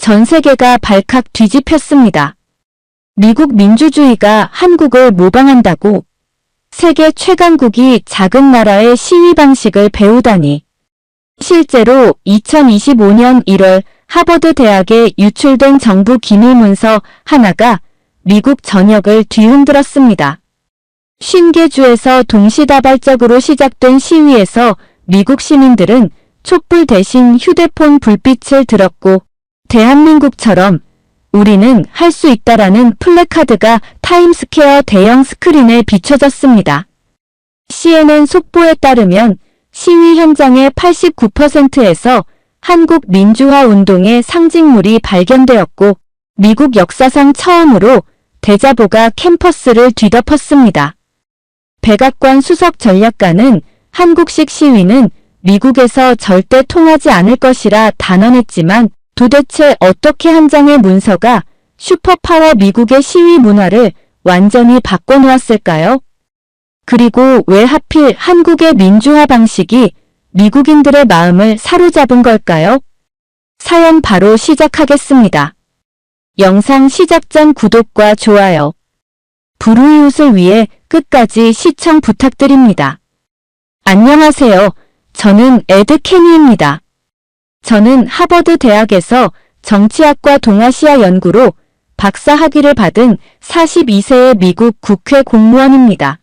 전 세계가 발칵 뒤집혔습니다. 미국 민주주의가 한국을 모방한다고 세계 최강국이 작은 나라의 시위 방식을 배우다니. 실제로 2025년 1월 하버드 대학에 유출된 정부 기밀문서 하나가 미국 전역을 뒤흔들었습니다. 50개 주에서 동시다발적으로 시작된 시위에서 미국 시민들은 촛불 대신 휴대폰 불빛을 들었고 대한민국처럼 우리는 할 수 있다라는 플래카드가 타임스퀘어 대형 스크린에 비춰졌습니다. CNN 속보에 따르면 시위 현장의 89%에서 한국 민주화 운동의 상징물이 발견되었고 미국 역사상 처음으로 대자보가 캠퍼스를 뒤덮었습니다. 백악관 수석 전략가는 한국식 시위는 미국에서 절대 통하지 않을 것이라 단언했지만 도대체 어떻게 한 장의 문서가 슈퍼파워 미국의 시위 문화를 완전히 바꿔놓았을까요? 그리고 왜 하필 한국의 민주화 방식이 미국인들의 마음을 사로잡은 걸까요? 사연 바로 시작하겠습니다. 영상 시작 전 구독과 좋아요, 불우이웃을 위해 끝까지 시청 부탁드립니다. 안녕하세요. 저는 에드 케니입니다. 저는 하버드 대학에서 정치학과 동아시아 연구로 박사 학위를 받은 42세의 미국 국회 공무원입니다.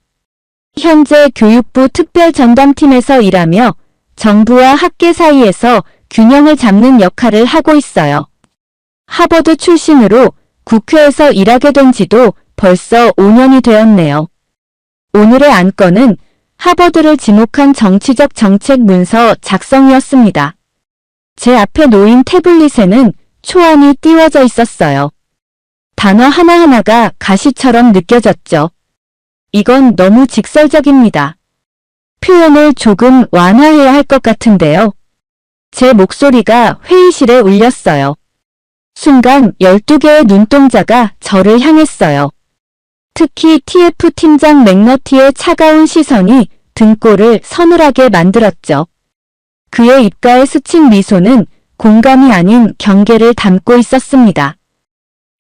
현재 교육부 특별전담팀에서 일하며 정부와 학계 사이에서 균형을 잡는 역할을 하고 있어요. 하버드 출신으로 국회에서 일하게 된 지도 벌써 5년이 되었네요. 오늘의 안건은 하버드를 지목한 정치적 정책 문서 작성이었습니다. 제 앞에 놓인 태블릿에는 초안이 띄워져 있었어요. 단어 하나하나가 가시처럼 느껴졌죠. 이건 너무 직설적입니다. 표현을 조금 완화해야 할 것 같은데요. 제 목소리가 회의실에 울렸어요. 순간 12개의 눈동자가 저를 향했어요. 특히 TF 팀장 맥너티의 차가운 시선이 등골을 서늘하게 만들었죠. 그의 입가에 스친 미소는 공감이 아닌 경계를 담고 있었습니다.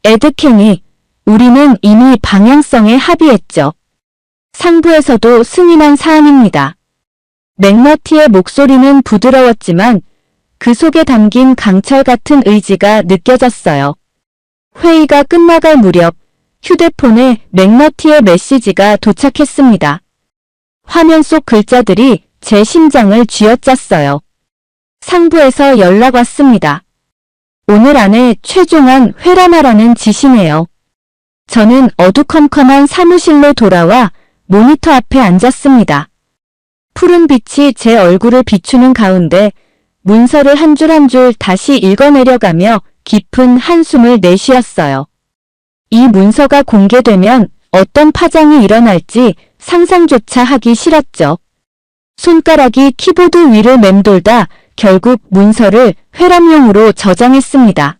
에드 케니, 우리는 이미 방향성에 합의했죠. 상부에서도 승인한 사안입니다. 맥너티의 목소리는 부드러웠지만 그 속에 담긴 강철 같은 의지가 느껴졌어요. 회의가 끝나갈 무렵 휴대폰에 맥너티의 메시지가 도착했습니다. 화면 속 글자들이 제 심장을 쥐어짰어요. 상부에서 연락 왔습니다. 오늘 안에 최종안 회람하라는 지시네요. 저는 어두컴컴한 사무실로 돌아와 모니터 앞에 앉았습니다. 푸른 빛이 제 얼굴을 비추는 가운데 문서를 한 줄 한 줄 다시 읽어내려가며 깊은 한숨을 내쉬었어요. 이 문서가 공개되면 어떤 파장이 일어날지 상상조차 하기 싫었죠. 손가락이 키보드 위를 맴돌다 결국 문서를 회람용으로 저장했습니다.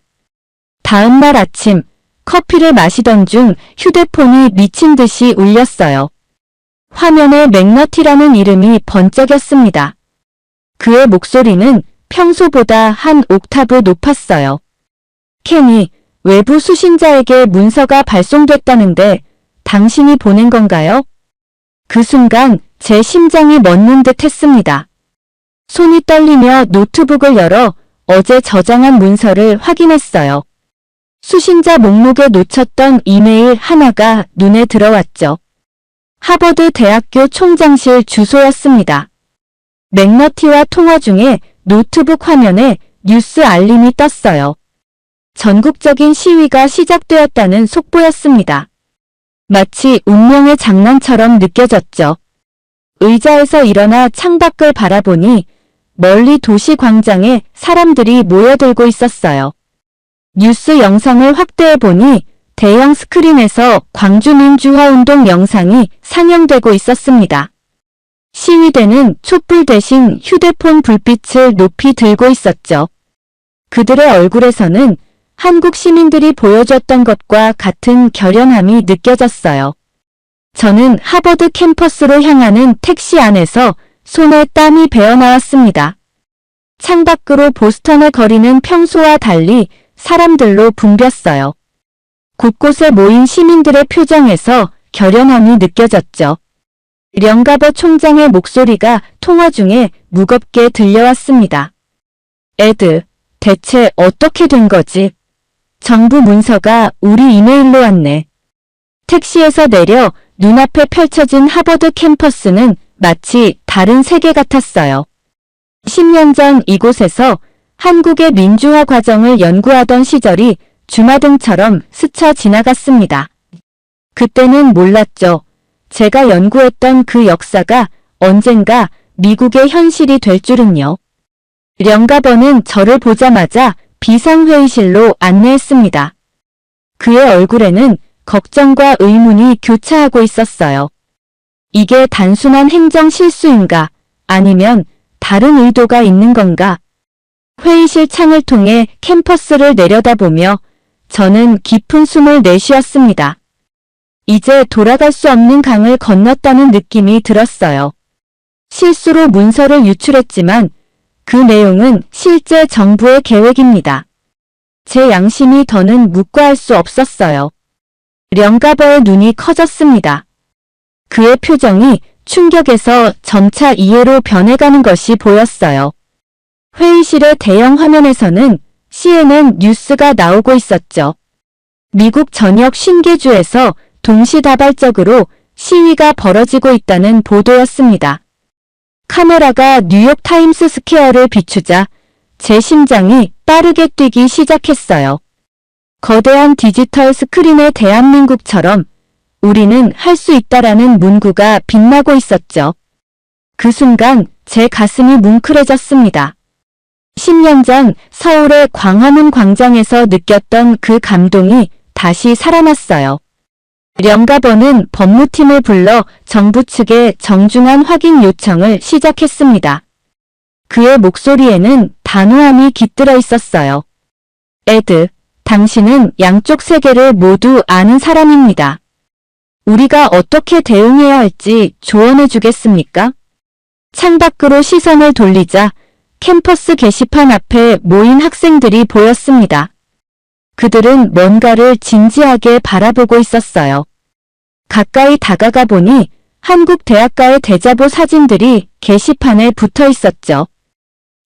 다음 날 아침 커피를 마시던 중 휴대폰이 미친 듯이 울렸어요. 화면에 맥너티라는 이름이 번쩍였습니다. 그의 목소리는 평소보다 한 옥타브 높았어요. 케니, 외부 수신자에게 문서가 발송됐다는데 당신이 보낸 건가요? 그 순간 제 심장이 멎는 듯 했습니다. 손이 떨리며 노트북을 열어 어제 저장한 문서를 확인했어요. 수신자 목록에 놓쳤던 이메일 하나가 눈에 들어왔죠. 하버드 대학교 총장실 주소였습니다. 맥너티와 통화 중에 노트북 화면에 뉴스 알림이 떴어요. 전국적인 시위가 시작되었다는 속보였습니다. 마치 운명의 장난처럼 느껴졌죠. 의자에서 일어나 창밖을 바라보니 멀리 도시 광장에 사람들이 모여들고 있었어요. 뉴스 영상을 확대해보니 대형 스크린에서 광주민주화운동 영상이 상영되고 있었습니다. 시위대는 촛불 대신 휴대폰 불빛을 높이 들고 있었죠. 그들의 얼굴에서는 한국 시민들이 보여줬던 것과 같은 결연함이 느껴졌어요. 저는 하버드 캠퍼스로 향하는 택시 안에서 손에 땀이 배어나왔습니다. 창밖으로 보스턴의 거리는 평소와 달리 사람들로 붐볐어요. 곳곳에 모인 시민들의 표정에서 결연함이 느껴졌죠. 령가버 총장의 목소리가 통화 중에 무겁게 들려왔습니다. 에드, 대체 어떻게 된 거지? 정부 문서가 우리 이메일로 왔네. 택시에서 내려 눈앞에 펼쳐진 하버드 캠퍼스는 마치 다른 세계 같았어요. 10년 전 이곳에서 한국의 민주화 과정을 연구하던 시절이 주마등처럼 스쳐 지나갔습니다. 그때는 몰랐죠. 제가 연구했던 그 역사가 언젠가 미국의 현실이 될 줄은요. 령가버는 저를 보자마자 비상회의실로 안내했습니다. 그의 얼굴에는 걱정과 의문이 교차하고 있었어요. 이게 단순한 행정 실수인가 아니면 다른 의도가 있는 건가? 회의실 창을 통해 캠퍼스를 내려다보며 저는 깊은 숨을 내쉬었습니다. 이제 돌아갈 수 없는 강을 건넜다는 느낌이 들었어요. 실수로 문서를 유출했지만 그 내용은 실제 정부의 계획입니다. 제 양심이 더는 묵과할 수 없었어요. 령가버의 눈이 커졌습니다. 그의 표정이 충격에서 점차 이해로 변해가는 것이 보였어요. 회의실의 대형 화면에서는 CNN 뉴스가 나오고 있었죠. 미국 전역 50개주에서 동시다발적으로 시위가 벌어지고 있다는 보도였습니다. 카메라가 뉴욕 타임스 스퀘어를 비추자 제 심장이 빠르게 뛰기 시작했어요. 거대한 디지털 스크린의 대한민국처럼 우리는 할 수 있다라는 문구가 빛나고 있었죠. 그 순간 제 가슴이 뭉클해졌습니다. 10년 전 서울의 광화문 광장에서 느꼈던 그 감동이 다시 살아났어요. 령가버는 법무팀을 불러 정부 측에 정중한 확인 요청을 시작했습니다. 그의 목소리에는 단호함이 깃들어 있었어요. 에드, 당신은 양쪽 세계를 모두 아는 사람입니다. 우리가 어떻게 대응해야 할지 조언해 주겠습니까? 창밖으로 시선을 돌리자 캠퍼스 게시판 앞에 모인 학생들이 보였습니다. 그들은 뭔가를 진지하게 바라보고 있었어요. 가까이 다가가 보니 한국 대학가의 대자보 사진들이 게시판에 붙어 있었죠.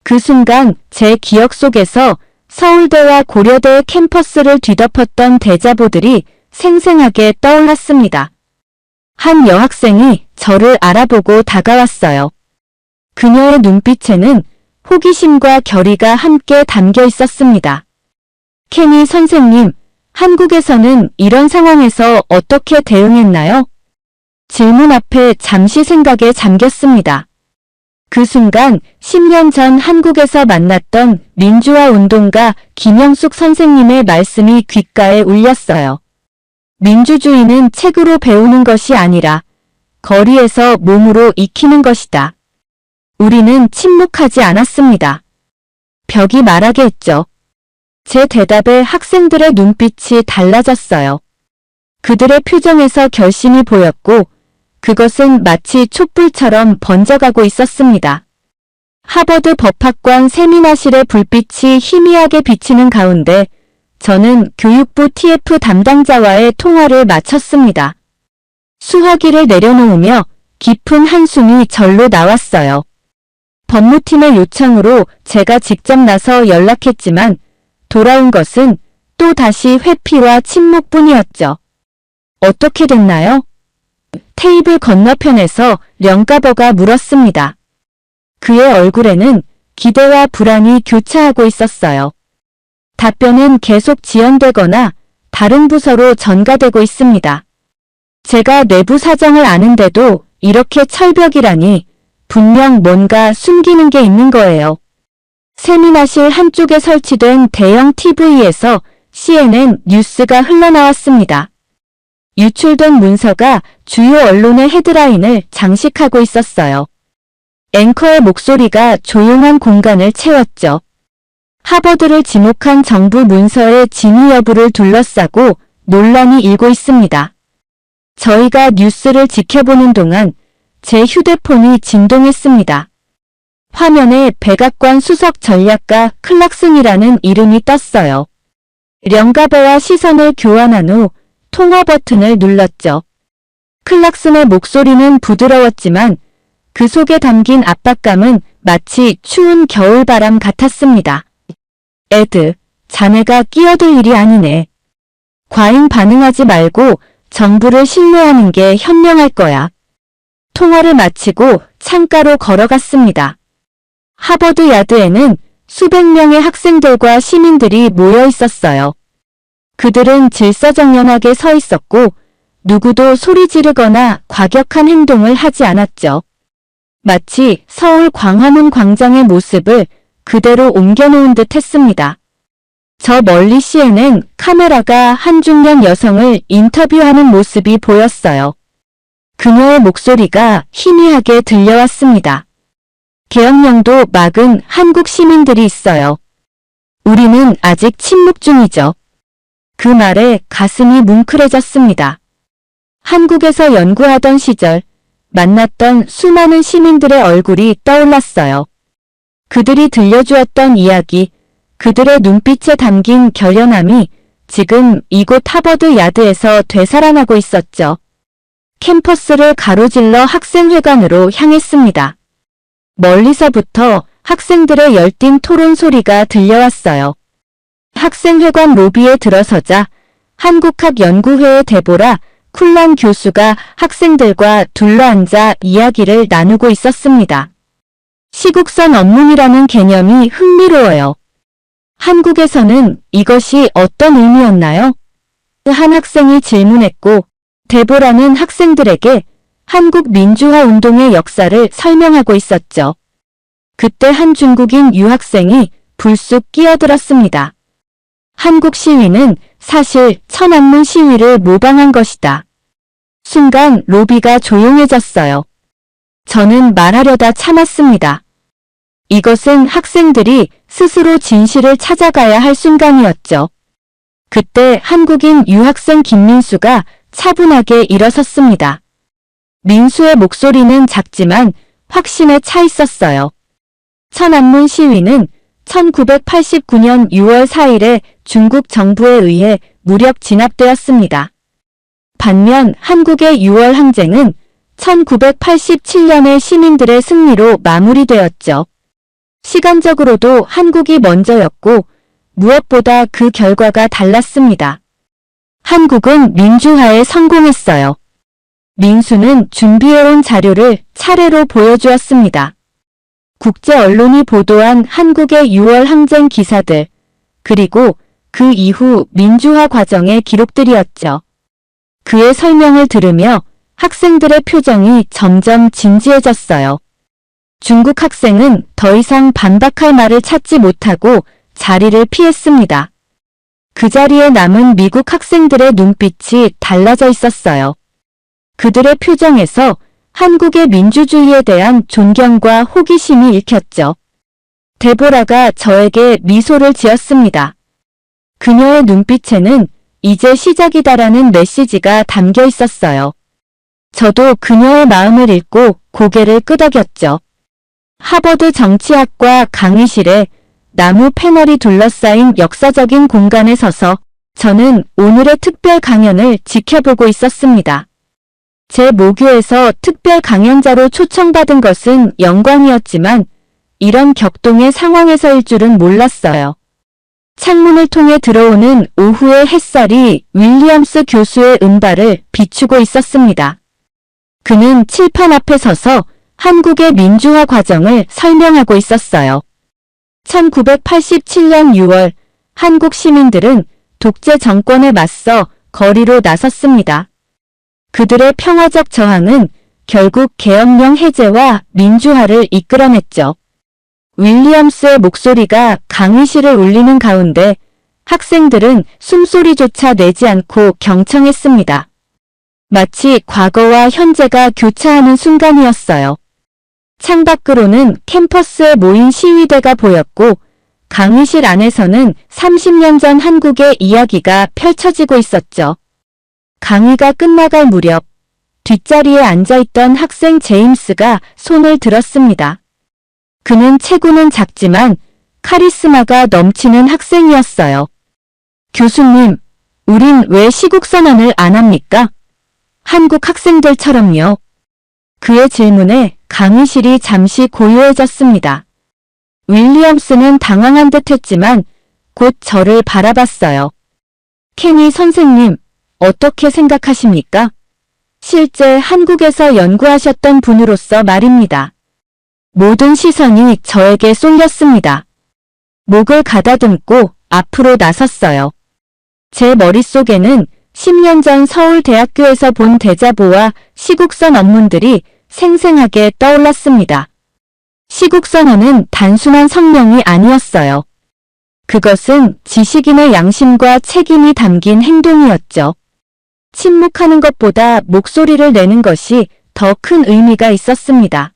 그 순간 제 기억 속에서 서울대와 고려대의 캠퍼스를 뒤덮었던 대자보들이 생생하게 떠올랐습니다. 한 여학생이 저를 알아보고 다가왔어요. 그녀의 눈빛에는 호기심과 결의가 함께 담겨 있었습니다. 케니 선생님, 한국에서는 이런 상황에서 어떻게 대응했나요? 질문 앞에 잠시 생각에 잠겼습니다. 그 순간 10년 전 한국에서 만났던 민주화 운동가 김영숙 선생님의 말씀이 귓가에 울렸어요. 민주주의는 책으로 배우는 것이 아니라 거리에서 몸으로 익히는 것이다. 우리는 침묵하지 않았습니다. 벽이 말하게 했죠. 제 대답에 학생들의 눈빛이 달라졌어요. 그들의 표정에서 결심이 보였고 그것은 마치 촛불처럼 번져가고 있었습니다. 하버드 법학관 세미나실의 불빛이 희미하게 비치는 가운데 저는 교육부 TF 담당자와의 통화를 마쳤습니다. 수화기를 내려놓으며 깊은 한숨이 절로 나왔어요. 법무팀의 요청으로 제가 직접 나서 연락했지만 돌아온 것은 또 다시 회피와 침묵뿐이었죠. 어떻게 됐나요? 테이블 건너편에서 령가버가 물었습니다. 그의 얼굴에는 기대와 불안이 교차하고 있었어요. 답변은 계속 지연되거나 다른 부서로 전가되고 있습니다. 제가 내부 사정을 아는데도 이렇게 철벽이라니 분명 뭔가 숨기는 게 있는 거예요. 세미나실 한쪽에 설치된 대형 TV에서 CNN 뉴스가 흘러나왔습니다. 유출된 문서가 주요 언론의 헤드라인을 장식하고 있었어요. 앵커의 목소리가 조용한 공간을 채웠죠. 하버드를 지목한 정부 문서의 진위 여부를 둘러싸고 논란이 일고 있습니다. 저희가 뉴스를 지켜보는 동안 제 휴대폰이 진동했습니다. 화면에 백악관 수석 전략가 클락슨이라는 이름이 떴어요. 령가버와 시선을 교환한 후 통화 버튼을 눌렀죠. 클락슨의 목소리는 부드러웠지만 그 속에 담긴 압박감은 마치 추운 겨울바람 같았습니다. 에드, 자네가 끼어들 일이 아니네. 과잉 반응하지 말고 정부를 신뢰하는 게 현명할 거야. 통화를 마치고 창가로 걸어갔습니다. 하버드 야드에는 수백 명의 학생들과 시민들이 모여 있었어요. 그들은 질서정연하게 서 있었고 누구도 소리 지르거나 과격한 행동을 하지 않았죠. 마치 서울 광화문 광장의 모습을 그대로 옮겨놓은 듯 했습니다. 저 멀리 CNN 카메라가 한 중년 여성을 인터뷰하는 모습이 보였어요. 그녀의 목소리가 희미하게 들려왔습니다. 계엄령도 막은 한국 시민들이 있어요. 우리는 아직 침묵 중이죠. 그 말에 가슴이 뭉클해졌습니다. 한국에서 연구하던 시절 만났던 수많은 시민들의 얼굴이 떠올랐어요. 그들이 들려주었던 이야기, 그들의 눈빛에 담긴 결연함이 지금 이곳 하버드 야드에서 되살아나고 있었죠. 캠퍼스를 가로질러 학생회관으로 향했습니다. 멀리서부터 학생들의 열띤 토론 소리가 들려왔어요. 학생회관 로비에 들어서자 한국학연구회의 데보라 쿨란 교수가 학생들과 둘러앉아 이야기를 나누고 있었습니다. 시국선 언문이라는 개념이 흥미로워요. 한국에서는 이것이 어떤 의미였나요? 한 학생이 질문했고 데보라는 학생들에게 한국 민주화 운동의 역사를 설명하고 있었죠. 그때 한 중국인 유학생이 불쑥 끼어들었습니다. 한국 시위는 사실 천안문 시위를 모방한 것이다. 순간 로비가 조용해졌어요. 저는 말하려다 참았습니다. 이것은 학생들이 스스로 진실을 찾아가야 할 순간이었죠. 그때 한국인 유학생 김민수가 차분하게 일어섰습니다. 민수의 목소리는 작지만 확신에 차 있었어요. 천안문 시위는 1989년 6월 4일에 중국 정부에 의해 무력 진압되었습니다. 반면 한국의 6월 항쟁은 1987년의 시민들의 승리로 마무리되었죠. 시간적으로도 한국이 먼저였고 무엇보다 그 결과가 달랐습니다. 한국은 민주화에 성공했어요. 민수는 준비해온 자료를 차례로 보여주었습니다. 국제 언론이 보도한 한국의 6월 항쟁 기사들, 그리고 그 이후 민주화 과정의 기록들이었죠. 그의 설명을 들으며 학생들의 표정이 점점 진지해졌어요. 중국 학생은 더 이상 반박할 말을 찾지 못하고 자리를 피했습니다. 그 자리에 남은 미국 학생들의 눈빛이 달라져 있었어요. 그들의 표정에서 한국의 민주주의에 대한 존경과 호기심이 읽혔죠. 데보라가 저에게 미소를 지었습니다. 그녀의 눈빛에는 이제 시작이다라는 메시지가 담겨 있었어요. 저도 그녀의 마음을 읽고 고개를 끄덕였죠. 하버드 정치학과 강의실에 나무 패널이 둘러싸인 역사적인 공간에 서서 저는 오늘의 특별 강연을 지켜보고 있었습니다. 제 모교에서 특별 강연자로 초청받은 것은 영광이었지만 이런 격동의 상황에서일 줄은 몰랐어요. 창문을 통해 들어오는 오후의 햇살이 윌리엄스 교수의 은발을 비추고 있었습니다. 그는 칠판 앞에 서서 한국의 민주화 과정을 설명하고 있었어요. 1987년 6월 한국 시민들은 독재 정권에 맞서 거리로 나섰습니다. 그들의 평화적 저항은 결국 계엄령 해제와 민주화를 이끌어냈죠. 윌리엄스의 목소리가 강의실을 울리는 가운데 학생들은 숨소리조차 내지 않고 경청했습니다. 마치 과거와 현재가 교차하는 순간이었어요. 창밖으로는 캠퍼스에 모인 시위대가 보였고 강의실 안에서는 30년 전 한국의 이야기가 펼쳐지고 있었죠. 강의가 끝나갈 무렵 뒷자리에 앉아있던 학생 제임스가 손을 들었습니다. 그는 체구는 작지만 카리스마가 넘치는 학생이었어요. 교수님, 우린 왜 시국선언을 안 합니까? 한국 학생들처럼요. 그의 질문에 강의실이 잠시 고요해졌습니다. 윌리엄스는 당황한 듯 했지만 곧 저를 바라봤어요. 케니 선생님, 어떻게 생각하십니까? 실제 한국에서 연구하셨던 분으로서 말입니다. 모든 시선이 저에게 쏠렸습니다. 목을 가다듬고 앞으로 나섰어요. 제 머릿속에는 10년 전 서울대학교에서 본 대자보와 시국선 언문들이 생생하게 떠올랐습니다. 시국선언은 단순한 성명이 아니었어요. 그것은 지식인의 양심과 책임이 담긴 행동이었죠. 침묵하는 것보다 목소리를 내는 것이 더 큰 의미가 있었습니다.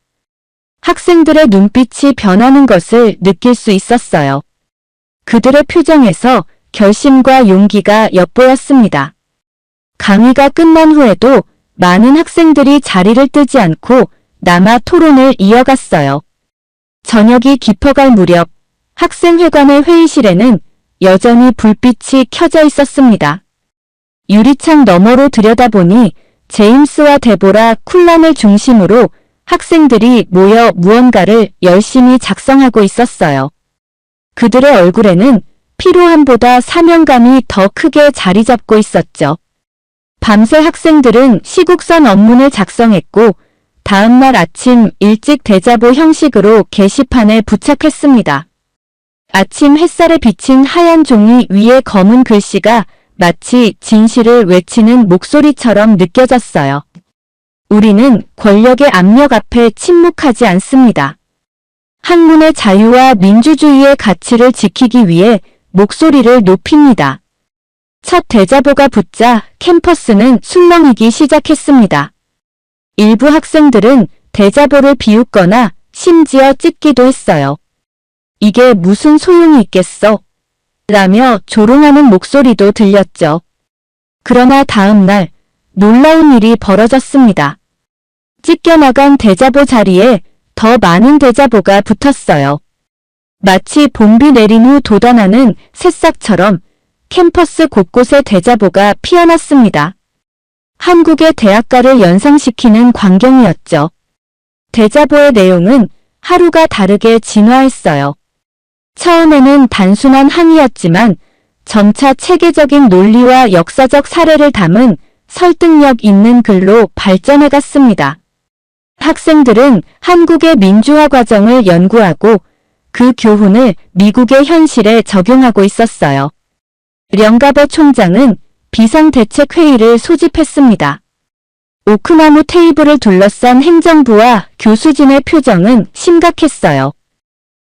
학생들의 눈빛이 변하는 것을 느낄 수 있었어요. 그들의 표정에서 결심과 용기가 엿보였습니다. 강의가 끝난 후에도 많은 학생들이 자리를 뜨지 않고 남아 토론을 이어갔어요. 저녁이 깊어갈 무렵 학생회관의 회의실에는 여전히 불빛이 켜져 있었습니다. 유리창 너머로 들여다보니 제임스와 데보라 쿨란을 중심으로 학생들이 모여 무언가를 열심히 작성하고 있었어요. 그들의 얼굴에는 피로함보다 사명감이 더 크게 자리 잡고 있었죠. 밤새 학생들은 시국선 언문을 작성했고 다음날 아침 일찍 대자보 형식으로 게시판에 부착했습니다. 아침 햇살에 비친 하얀 종이 위에 검은 글씨가 마치 진실을 외치는 목소리처럼 느껴졌어요. 우리는 권력의 압력 앞에 침묵하지 않습니다. 학문의 자유와 민주주의의 가치를 지키기 위해 목소리를 높입니다. 첫 대자보가 붙자 캠퍼스는 술렁이기 시작했습니다. 일부 학생들은 대자보를 비웃거나 심지어 찢기도 했어요. 이게 무슨 소용이 있겠어? 라며 조롱하는 목소리도 들렸죠. 그러나 다음 날 놀라운 일이 벌어졌습니다. 찢겨나간 대자보 자리에 더 많은 대자보가 붙었어요. 마치 봄비 내린 후 돋아나는 새싹처럼 캠퍼스 곳곳에 대자보가 피어났습니다. 한국의 대학가를 연상시키는 광경이었죠. 대자보의 내용은 하루가 다르게 진화했어요. 처음에는 단순한 항의였지만 점차 체계적인 논리와 역사적 사례를 담은 설득력 있는 글로 발전해갔습니다. 학생들은 한국의 민주화 과정을 연구하고 그 교훈을 미국의 현실에 적용하고 있었어요. 령가버 총장은 비상대책회의를 소집했습니다. 오크나무 테이블을 둘러싼 행정부와 교수진의 표정은 심각했어요.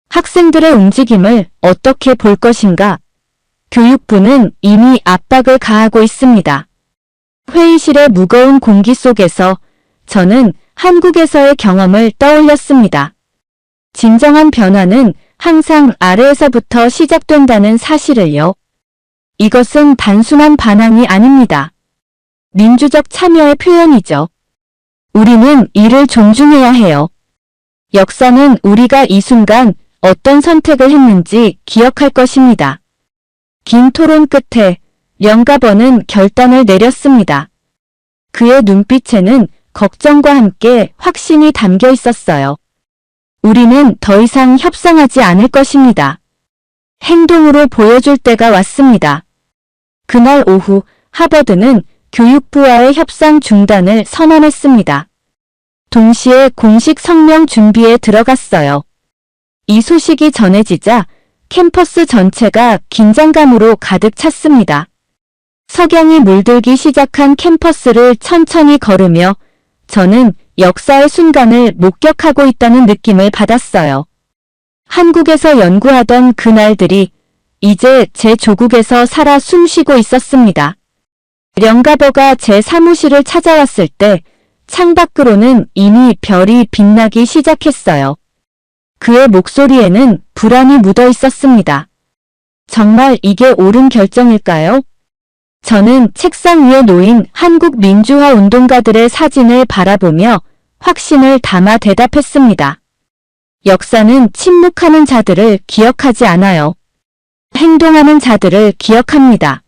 학생들의 움직임을 어떻게 볼 것인가? 교육부는 이미 압박을 가하고 있습니다. 회의실의 무거운 공기 속에서 저는 한국에서의 경험을 떠올렸습니다. 진정한 변화는 항상 아래에서부터 시작된다는 사실을요. 이것은 단순한 반항이 아닙니다. 민주적 참여의 표현이죠. 우리는 이를 존중해야 해요. 역사는 우리가 이 순간 어떤 선택을 했는지 기억할 것입니다. 긴 토론 끝에 령가버는 결단을 내렸습니다. 그의 눈빛에는 걱정과 함께 확신이 담겨 있었어요. 우리는 더 이상 협상하지 않을 것입니다. 행동으로 보여줄 때가 왔습니다. 그날 오후 하버드는 교육부와의 협상 중단을 선언했습니다. 동시에 공식 성명 준비에 들어갔어요. 이 소식이 전해지자 캠퍼스 전체가 긴장감으로 가득 찼습니다. 석양이 물들기 시작한 캠퍼스를 천천히 걸으며 저는 역사의 순간을 목격하고 있다는 느낌을 받았어요. 한국에서 연구하던 그날들이 이제 제 조국에서 살아 숨쉬고 있었습니다. 령가버가 제 사무실을 찾아왔을 때 창밖으로는 이미 별이 빛나기 시작했어요. 그의 목소리에는 불안이 묻어 있었습니다. 정말 이게 옳은 결정일까요? 저는 책상 위에 놓인 한국 민주화 운동가들의 사진을 바라보며 확신을 담아 대답했습니다. 역사는 침묵하는 자들을 기억하지 않아요. 행동하는 자들을 기억합니다.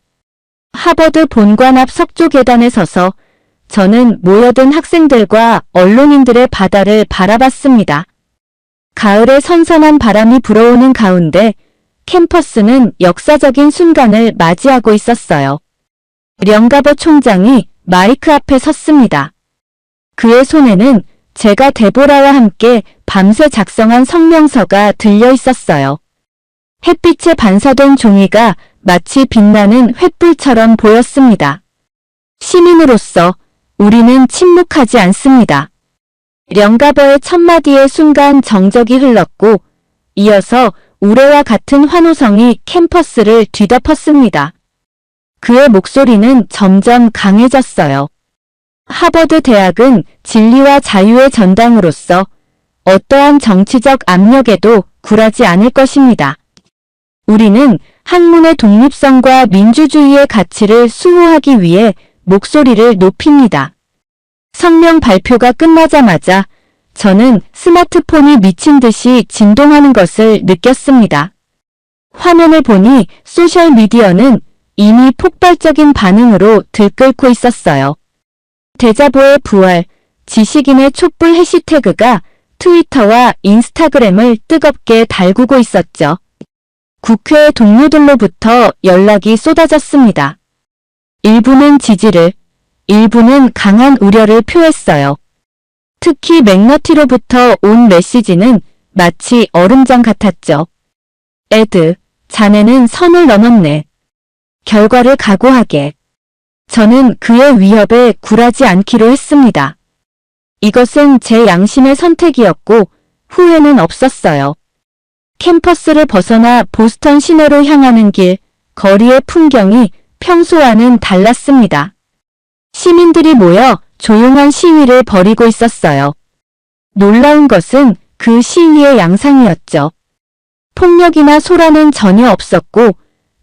하버드 본관 앞 석조 계단에 서서 저는 모여든 학생들과 언론인들의 바다를 바라봤습니다. 가을의 선선한 바람이 불어오는 가운데 캠퍼스는 역사적인 순간을 맞이하고 있었어요. 령가버 총장이 마이크 앞에 섰습니다. 그의 손에는 제가 데보라와 함께 밤새 작성한 성명서가 들려 있었어요. 햇빛에 반사된 종이가 마치 빛나는 횃불처럼 보였습니다. 시민으로서 우리는 침묵하지 않습니다. 령가버의 첫 마디의 순간 정적이 흘렀고 이어서 우레와 같은 환호성이 캠퍼스를 뒤덮었습니다. 그의 목소리는 점점 강해졌어요. 하버드 대학은 진리와 자유의 전당으로서 어떠한 정치적 압력에도 굴하지 않을 것입니다. 우리는 학문의 독립성과 민주주의의 가치를 수호하기 위해 목소리를 높입니다. 성명 발표가 끝나자마자 저는 스마트폰이 미친 듯이 진동하는 것을 느꼈습니다. 화면을 보니 소셜미디어는 이미 폭발적인 반응으로 들끓고 있었어요. 대자보의 부활, 지식인의 촛불 해시태그가 트위터와 인스타그램을 뜨겁게 달구고 있었죠. 국회 동료들로부터 연락이 쏟아졌습니다. 일부는 지지를, 일부는 강한 우려를 표했어요. 특히 맥너티로부터 온 메시지는 마치 얼음장 같았죠. 에드, 자네는 선을 넘었네. 결과를 각오하게. 저는 그의 위협에 굴하지 않기로 했습니다. 이것은 제 양심의 선택이었고 후회는 없었어요. 캠퍼스를 벗어나 보스턴 시내로 향하는 길, 거리의 풍경이 평소와는 달랐습니다. 시민들이 모여 조용한 시위를 벌이고 있었어요. 놀라운 것은 그 시위의 양상이었죠. 폭력이나 소란은 전혀 없었고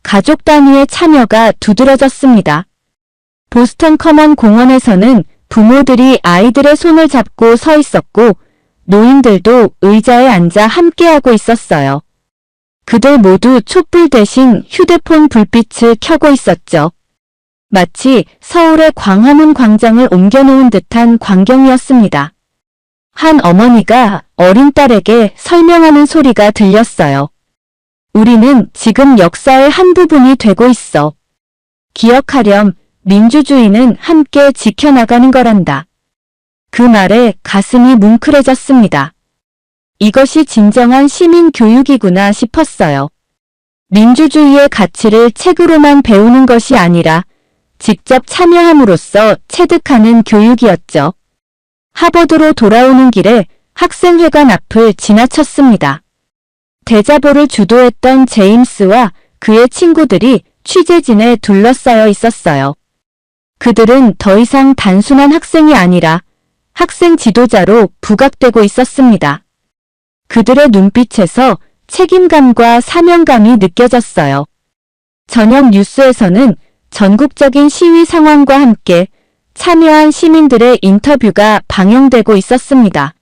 가족 단위의 참여가 두드러졌습니다. 보스턴 커먼 공원에서는 부모들이 아이들의 손을 잡고 서 있었고 노인들도 의자에 앉아 함께하고 있었어요. 그들 모두 촛불 대신 휴대폰 불빛을 켜고 있었죠. 마치 서울의 광화문 광장을 옮겨놓은 듯한 광경이었습니다. 한 어머니가 어린 딸에게 설명하는 소리가 들렸어요. 우리는 지금 역사의 한 부분이 되고 있어. 기억하렴, 민주주의는 함께 지켜나가는 거란다. 그 말에 가슴이 뭉클해졌습니다. 이것이 진정한 시민 교육이구나 싶었어요. 민주주의의 가치를 책으로만 배우는 것이 아니라 직접 참여함으로써 체득하는 교육이었죠. 하버드로 돌아오는 길에 학생회관 앞을 지나쳤습니다. 대자보를 주도했던 제임스와 그의 친구들이 취재진에 둘러싸여 있었어요. 그들은 더 이상 단순한 학생이 아니라 학생 지도자로 부각되고 있었습니다. 그들의 눈빛에서 책임감과 사명감이 느껴졌어요. 저녁 뉴스에서는 전국적인 시위 상황과 함께 참여한 시민들의 인터뷰가 방영되고 있었습니다.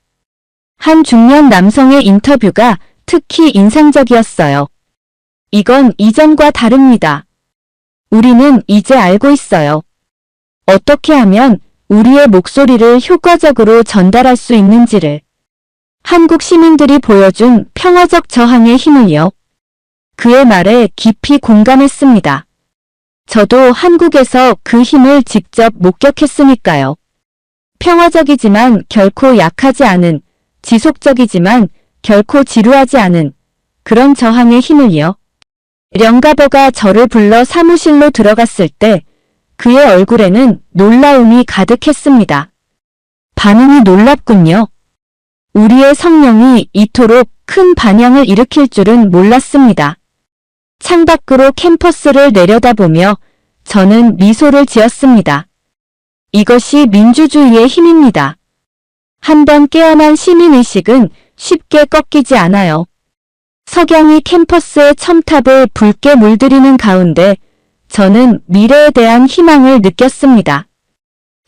한 중년 남성의 인터뷰가 특히 인상적이었어요. 이건 이전과 다릅니다. 우리는 이제 알고 있어요. 어떻게 하면 우리의 목소리를 효과적으로 전달할 수 있는지를. 한국 시민들이 보여준 평화적 저항의 힘을요. 그의 말에 깊이 공감했습니다. 저도 한국에서 그 힘을 직접 목격했으니까요. 평화적이지만 결코 약하지 않은, 지속적이지만 결코 지루하지 않은 그런 저항의 힘을요. 령가버가 저를 불러 사무실로 들어갔을 때 그의 얼굴에는 놀라움이 가득했습니다. 반응이 놀랍군요. 우리의 성령이 이토록 큰 반향을 일으킬 줄은 몰랐습니다. 창밖으로 캠퍼스를 내려다보며 저는 미소를 지었습니다. 이것이 민주주의의 힘입니다. 한번 깨어난 시민의식은 쉽게 꺾이지 않아요. 석양이 캠퍼스의 첨탑을 붉게 물들이는 가운데 저는 미래에 대한 희망을 느꼈습니다.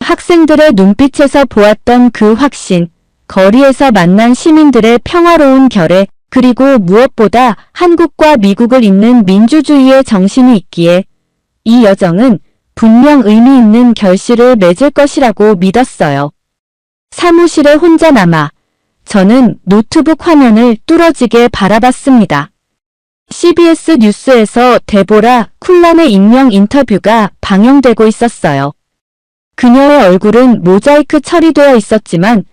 학생들의 눈빛에서 보았던 그 확신, 거리에서 만난 시민들의 평화로운 결의 그리고 무엇보다 한국과 미국을 잇는 민주주의의 정신이 있기에 이 여정은 분명 의미 있는 결실을 맺을 것이라고 믿었어요. 사무실에 혼자 남아 저는 노트북 화면을 뚫어지게 바라봤습니다. CBS 뉴스에서 데보라 쿨란의 익명 인터뷰가 방영되고 있었어요. 그녀의 얼굴은 모자이크 처리되어 있었지만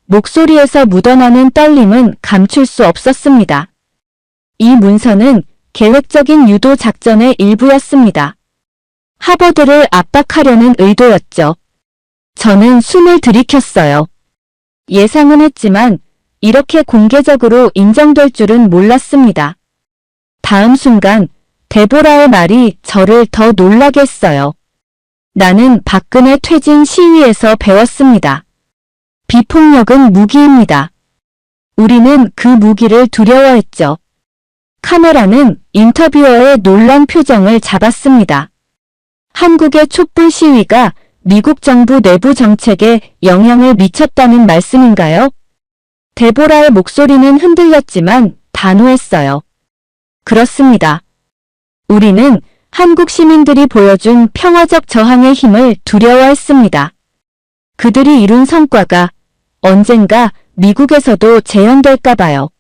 목소리에서 묻어나는 떨림은 감출 수 없었습니다. 이 문서는 계획적인 유도 작전의 일부였습니다. 하버드를 압박하려는 의도였죠. 저는 숨을 들이켰어요. 예상은 했지만 이렇게 공개적으로 인정될 줄은 몰랐습니다. 다음 순간 데보라의 말이 저를 더 놀라게 했어요. 나는 박근혜 퇴진 시위에서 배웠습니다. 비폭력은 무기입니다. 우리는 그 무기를 두려워했죠. 카메라는 인터뷰어의 놀란 표정을 잡았습니다. 한국의 촛불 시위가 미국 정부 내부 정책에 영향을 미쳤다는 말씀인가요? 데보라의 목소리는 흔들렸지만 단호했어요. 그렇습니다. 우리는 한국 시민들이 보여준 평화적 저항의 힘을 두려워했습니다. 그들이 이룬 성과가 언젠가 미국에서도 재현될까 봐요.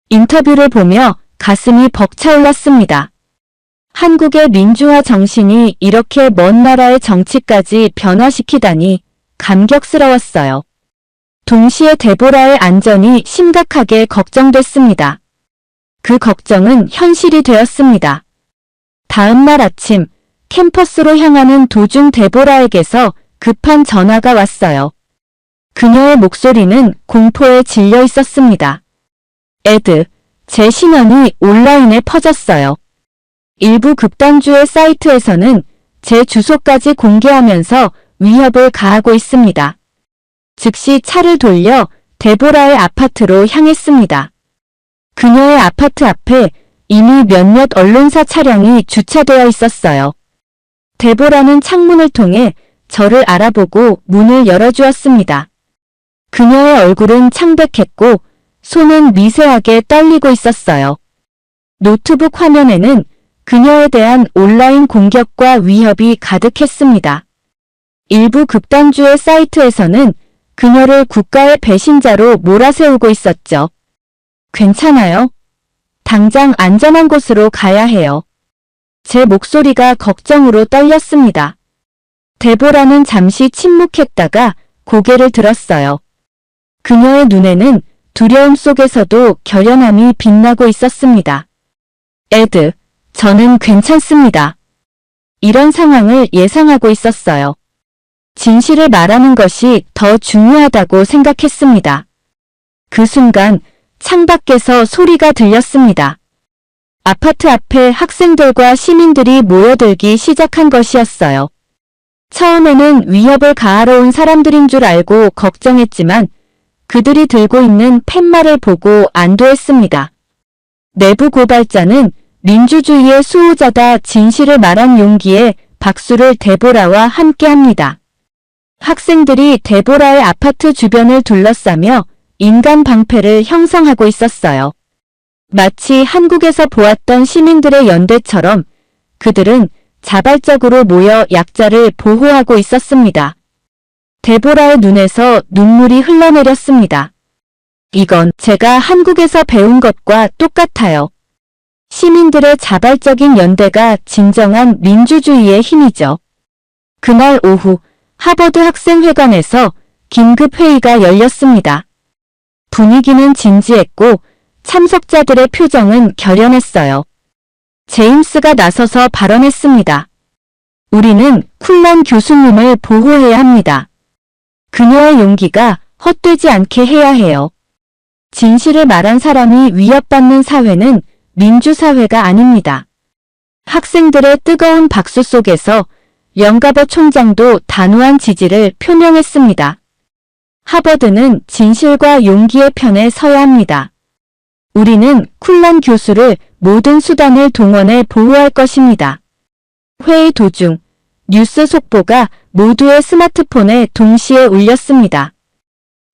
인터뷰를 보며 가슴이 벅차올랐습니다. 한국의 민주화 정신이 이렇게 먼 나라의 정치까지 변화시키다니 감격스러웠어요. 동시에 데보라의 안전이 심각하게 걱정됐습니다. 그 걱정은 현실이 되었습니다. 다음 날 아침 캠퍼스로 향하는 도중 데보라에게서 급한 전화가 왔어요. 그녀의 목소리는 공포에 질려 있었습니다. 에드, 제 신원이 온라인에 퍼졌어요. 일부 극단주의 사이트에서는 제 주소까지 공개하면서 위협을 가하고 있습니다. 즉시 차를 돌려 데보라의 아파트로 향했습니다. 그녀의 아파트 앞에 이미 몇몇 언론사 차량이 주차되어 있었어요. 데보라는 창문을 통해 저를 알아보고 문을 열어주었습니다. 그녀의 얼굴은 창백했고 손은 미세하게 떨리고 있었어요. 노트북 화면에는 그녀에 대한 온라인 공격과 위협이 가득했습니다. 일부 극단주의 사이트에서는 그녀를 국가의 배신자로 몰아세우고 있었죠. 괜찮아요? 당장 안전한 곳으로 가야 해요. 제 목소리가 걱정으로 떨렸습니다. 데보라는 잠시 침묵했다가 고개를 들었어요. 그녀의 눈에는 두려움 속에서도 결연함이 빛나고 있었습니다. 에드, 저는 괜찮습니다. 이런 상황을 예상하고 있었어요. 진실을 말하는 것이 더 중요하다고 생각했습니다. 그 순간 창밖에서 소리가 들렸습니다. 아파트 앞에 학생들과 시민들이 모여들기 시작한 것이었어요. 처음에는 위협을 가하러 온 사람들인 줄 알고 걱정했지만 그들이 들고 있는 팻말을 보고 안도했습니다. 내부 고발자는 민주주의의 수호자다 진실을 말한 용기에 박수를 데보라와 함께합니다. 학생들이 데보라의 아파트 주변을 둘러싸며 인간 방패를 형성하고 있었어요. 마치 한국에서 보았던 시민들의 연대처럼 그들은 자발적으로 모여 약자를 보호하고 있었습니다. 데보라의 눈에서 눈물이 흘러내렸습니다. 이건 제가 한국에서 배운 것과 똑같아요. 시민들의 자발적인 연대가 진정한 민주주의의 힘이죠. 그날 오후 하버드 학생회관에서 긴급회의가 열렸습니다. 분위기는 진지했고 참석자들의 표정은 결연했어요. 제임스가 나서서 발언했습니다. 우리는 쿨란 교수님을 보호해야 합니다. 그녀의 용기가 헛되지 않게 해야 해요. 진실을 말한 사람이 위협받는 사회는 민주사회가 아닙니다. 학생들의 뜨거운 박수 속에서 영가버 총장도 단호한 지지를 표명했습니다. 하버드는 진실과 용기의 편에 서야 합니다. 우리는 쿨란 교수를 모든 수단을 동원해 보호할 것입니다. 회의 도중 뉴스 속보가 모두의 스마트폰에 동시에 울렸습니다.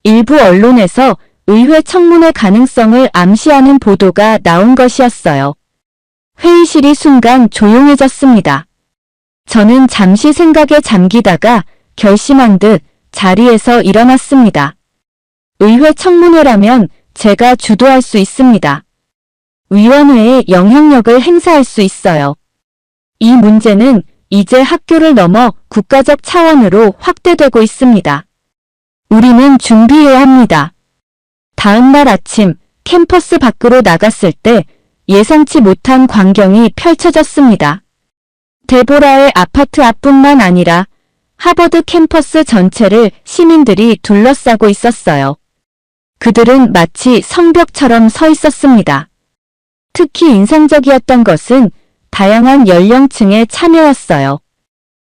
일부 언론에서 의회 청문회 가능성을 암시하는 보도가 나온 것이었어요. 회의실이 순간 조용해졌습니다. 저는 잠시 생각에 잠기다가 결심한 듯 자리에서 일어났습니다. 의회 청문회라면 제가 주도할 수 있습니다. 위원회에 영향력을 행사할 수 있어요. 이 문제는 이제 학교를 넘어 국가적 차원으로 확대되고 있습니다. 우리는 준비해야 합니다. 다음 날 아침 캠퍼스 밖으로 나갔을 때 예상치 못한 광경이 펼쳐졌습니다. 데보라의 아파트 앞뿐만 아니라 하버드 캠퍼스 전체를 시민들이 둘러싸고 있었어요. 그들은 마치 성벽처럼 서 있었습니다. 특히 인상적이었던 것은 다양한 연령층의 참여였어요.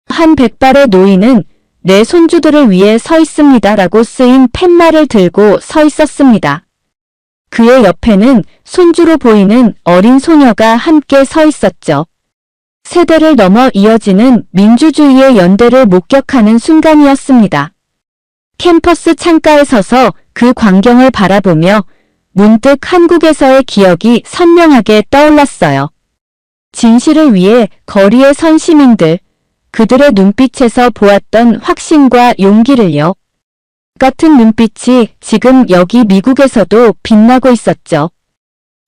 한 백발의 노인은 내 손주들을 위해 서 있습니다 라고 쓰인 팻말을 들고 서 있었습니다. 그의 옆에는 손주로 보이는 어린 소녀가 함께 서 있었죠. 세대를 넘어 이어지는 민주주의의 연대를 목격하는 순간이었습니다. 캠퍼스 창가에 서서 그 광경을 바라보며 문득 한국에서의 기억이 선명하게 떠올랐어요. 진실을 위해 거리에 선 시민들, 그들의 눈빛에서 보았던 확신과 용기를요. 같은 눈빛이 지금 여기 미국에서도 빛나고 있었죠.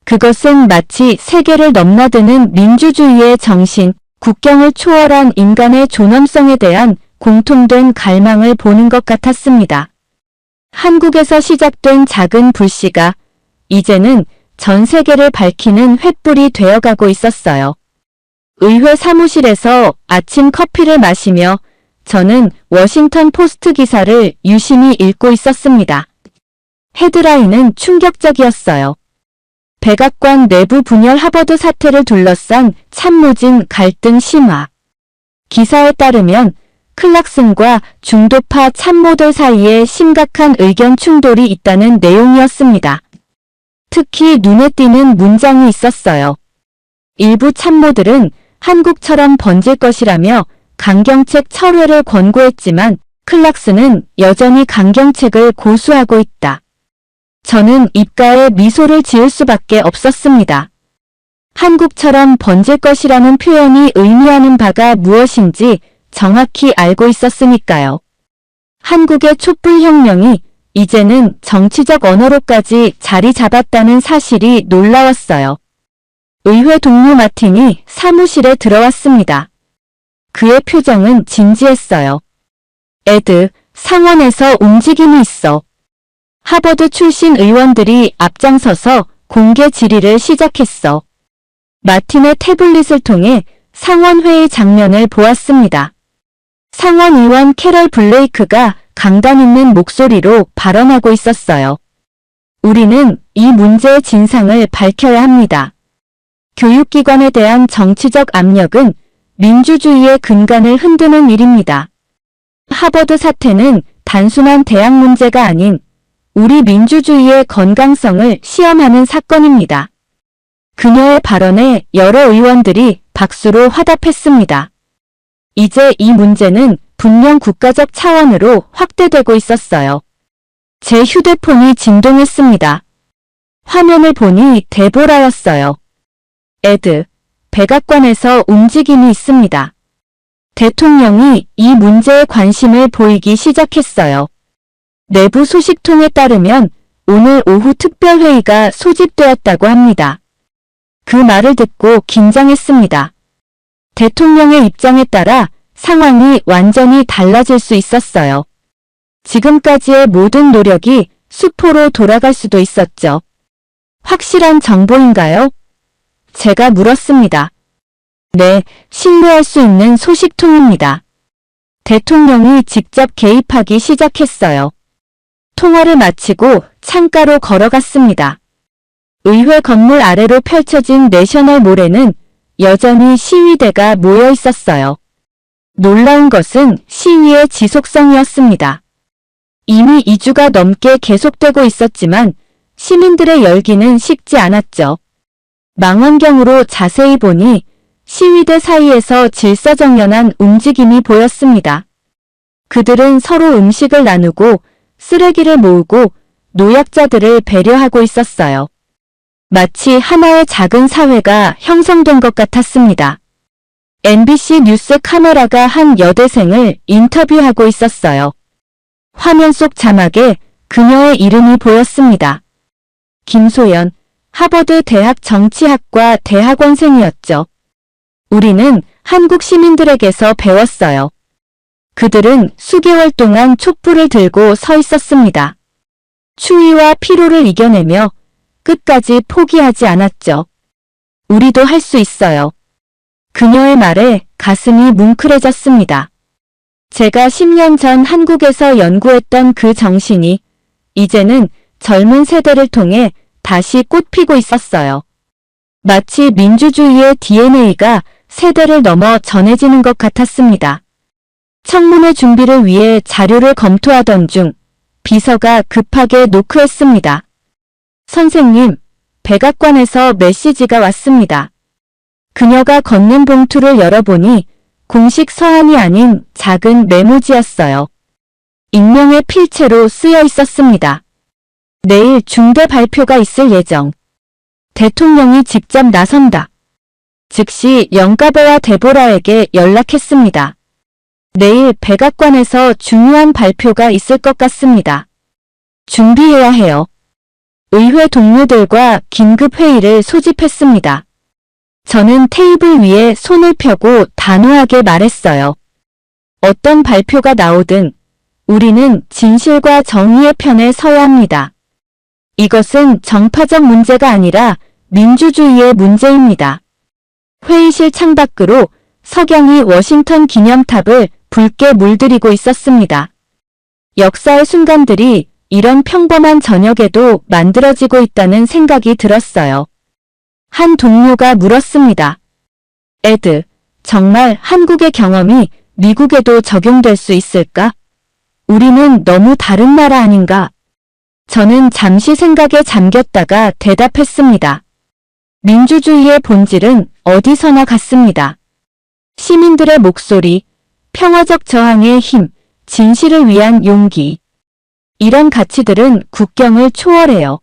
그것은 마치 세계를 넘나드는 민주주의의 정신, 국경을 초월한 인간의 존엄성에 대한 공통된 갈망을 보는 것 같았습니다. 한국에서 시작된 작은 불씨가 이제는 전 세계를 밝히는 횃불이 되어가고 있었어요. 의회 사무실에서 아침 커피를 마시며 저는 워싱턴 포스트 기사를 유심히 읽고 있었습니다. 헤드라인은 충격적이었어요. 백악관 내부 분열 하버드 사태를 둘러싼 참모진 갈등 심화. 기사에 따르면 클락슨과 중도파 참모들 사이에 심각한 의견 충돌이 있다는 내용이었습니다. 특히 눈에 띄는 문장이 있었어요. 일부 참모들은 한국처럼 번질 것이라며 강경책 철회를 권고했지만 클락슨은 여전히 강경책을 고수하고 있다. 저는 입가에 미소를 지을 수밖에 없었습니다. 한국처럼 번질 것이라는 표현이 의미하는 바가 무엇인지 정확히 알고 있었으니까요. 한국의 촛불혁명이 이제는 정치적 언어로까지 자리 잡았다는 사실이 놀라웠어요. 의회 동료 마틴이 사무실에 들어왔습니다. 그의 표정은 진지했어요. 에드, 상원에서 움직임이 있어. 하버드 출신 의원들이 앞장서서 공개 질의를 시작했어. 마틴의 태블릿을 통해 상원회의 장면을 보았습니다. 상원의원 캐럴 블레이크가 강단 있는 목소리로 발언하고 있었어요. 우리는 이 문제의 진상을 밝혀야 합니다. 교육기관에 대한 정치적 압력은 민주주의의 근간을 흔드는 일입니다. 하버드 사태는 단순한 대학 문제가 아닌 우리 민주주의의 건강성을 시험하는 사건입니다. 그녀의 발언에 여러 의원들이 박수로 화답했습니다. 이제 이 문제는 분명 국가적 차원으로 확대되고 있었어요. 제 휴대폰이 진동했습니다. 화면을 보니 데보라였어요. 에드, 백악관에서 움직임이 있습니다. 대통령이 이 문제에 관심을 보이기 시작했어요. 내부 소식통에 따르면 오늘 오후 특별회의가 소집되었다고 합니다. 그 말을 듣고 긴장했습니다. 대통령의 입장에 따라 상황이 완전히 달라질 수 있었어요. 지금까지의 모든 노력이 수포로 돌아갈 수도 있었죠. 확실한 정보인가요? 제가 물었습니다. 네, 신뢰할 수 있는 소식통입니다. 대통령이 직접 개입하기 시작했어요. 통화를 마치고 창가로 걸어갔습니다. 의회 건물 아래로 펼쳐진 내셔널 몰에는 여전히 시위대가 모여 있었어요. 놀라운 것은 시위의 지속성이었습니다. 이미 2주가 넘게 계속되고 있었지만 시민들의 열기는 식지 않았죠. 망원경으로 자세히 보니 시위대 사이에서 질서정연한 움직임이 보였습니다. 그들은 서로 음식을 나누고 쓰레기를 모으고 노약자들을 배려하고 있었어요. 마치 하나의 작은 사회가 형성된 것 같았습니다. MBC 뉴스 카메라가 한 여대생을 인터뷰하고 있었어요. 화면 속 자막에 그녀의 이름이 보였습니다. 김소연, 하버드 대학 정치학과 대학원생이었죠. 우리는 한국 시민들에게서 배웠어요. 그들은 수개월 동안 촛불을 들고 서 있었습니다. 추위와 피로를 이겨내며 끝까지 포기하지 않았죠. 우리도 할 수 있어요. 그녀의 말에 가슴이 뭉클해졌습니다. 제가 10년 전 한국에서 연구했던 그 정신이 이제는 젊은 세대를 통해 다시 꽃피고 있었어요. 마치 민주주의의 DNA가 세대를 넘어 전해지는 것 같았습니다. 청문회 준비를 위해 자료를 검토하던 중 비서가 급하게 노크했습니다. 선생님, 백악관에서 메시지가 왔습니다. 그녀가 건넨 봉투를 열어보니 공식 서한이 아닌 작은 메모지였어요. 익명의 필체로 쓰여 있었습니다. 내일 중대 발표가 있을 예정. 대통령이 직접 나선다. 즉시 영가베와 데보라에게 연락했습니다. 내일 백악관에서 중요한 발표가 있을 것 같습니다. 준비해야 해요. 의회 동료들과 긴급 회의를 소집했습니다. 저는 테이블 위에 손을 펴고 단호하게 말했어요. 어떤 발표가 나오든 우리는 진실과 정의의 편에 서야 합니다. 이것은 정파적 문제가 아니라 민주주의의 문제입니다. 회의실 창밖으로 석양이 워싱턴 기념탑을 붉게 물들이고 있었습니다. 역사의 순간들이 이런 평범한 저녁에도 만들어지고 있다는 생각이 들었어요. 한 동료가 물었습니다. 에드, 정말 한국의 경험이 미국에도 적용될 수 있을까? 우리는 너무 다른 나라 아닌가? 저는 잠시 생각에 잠겼다가 대답했습니다. 민주주의의 본질은 어디서나 같습니다. 시민들의 목소리, 평화적 저항의 힘, 진실을 위한 용기. 이런 가치들은 국경을 초월해요.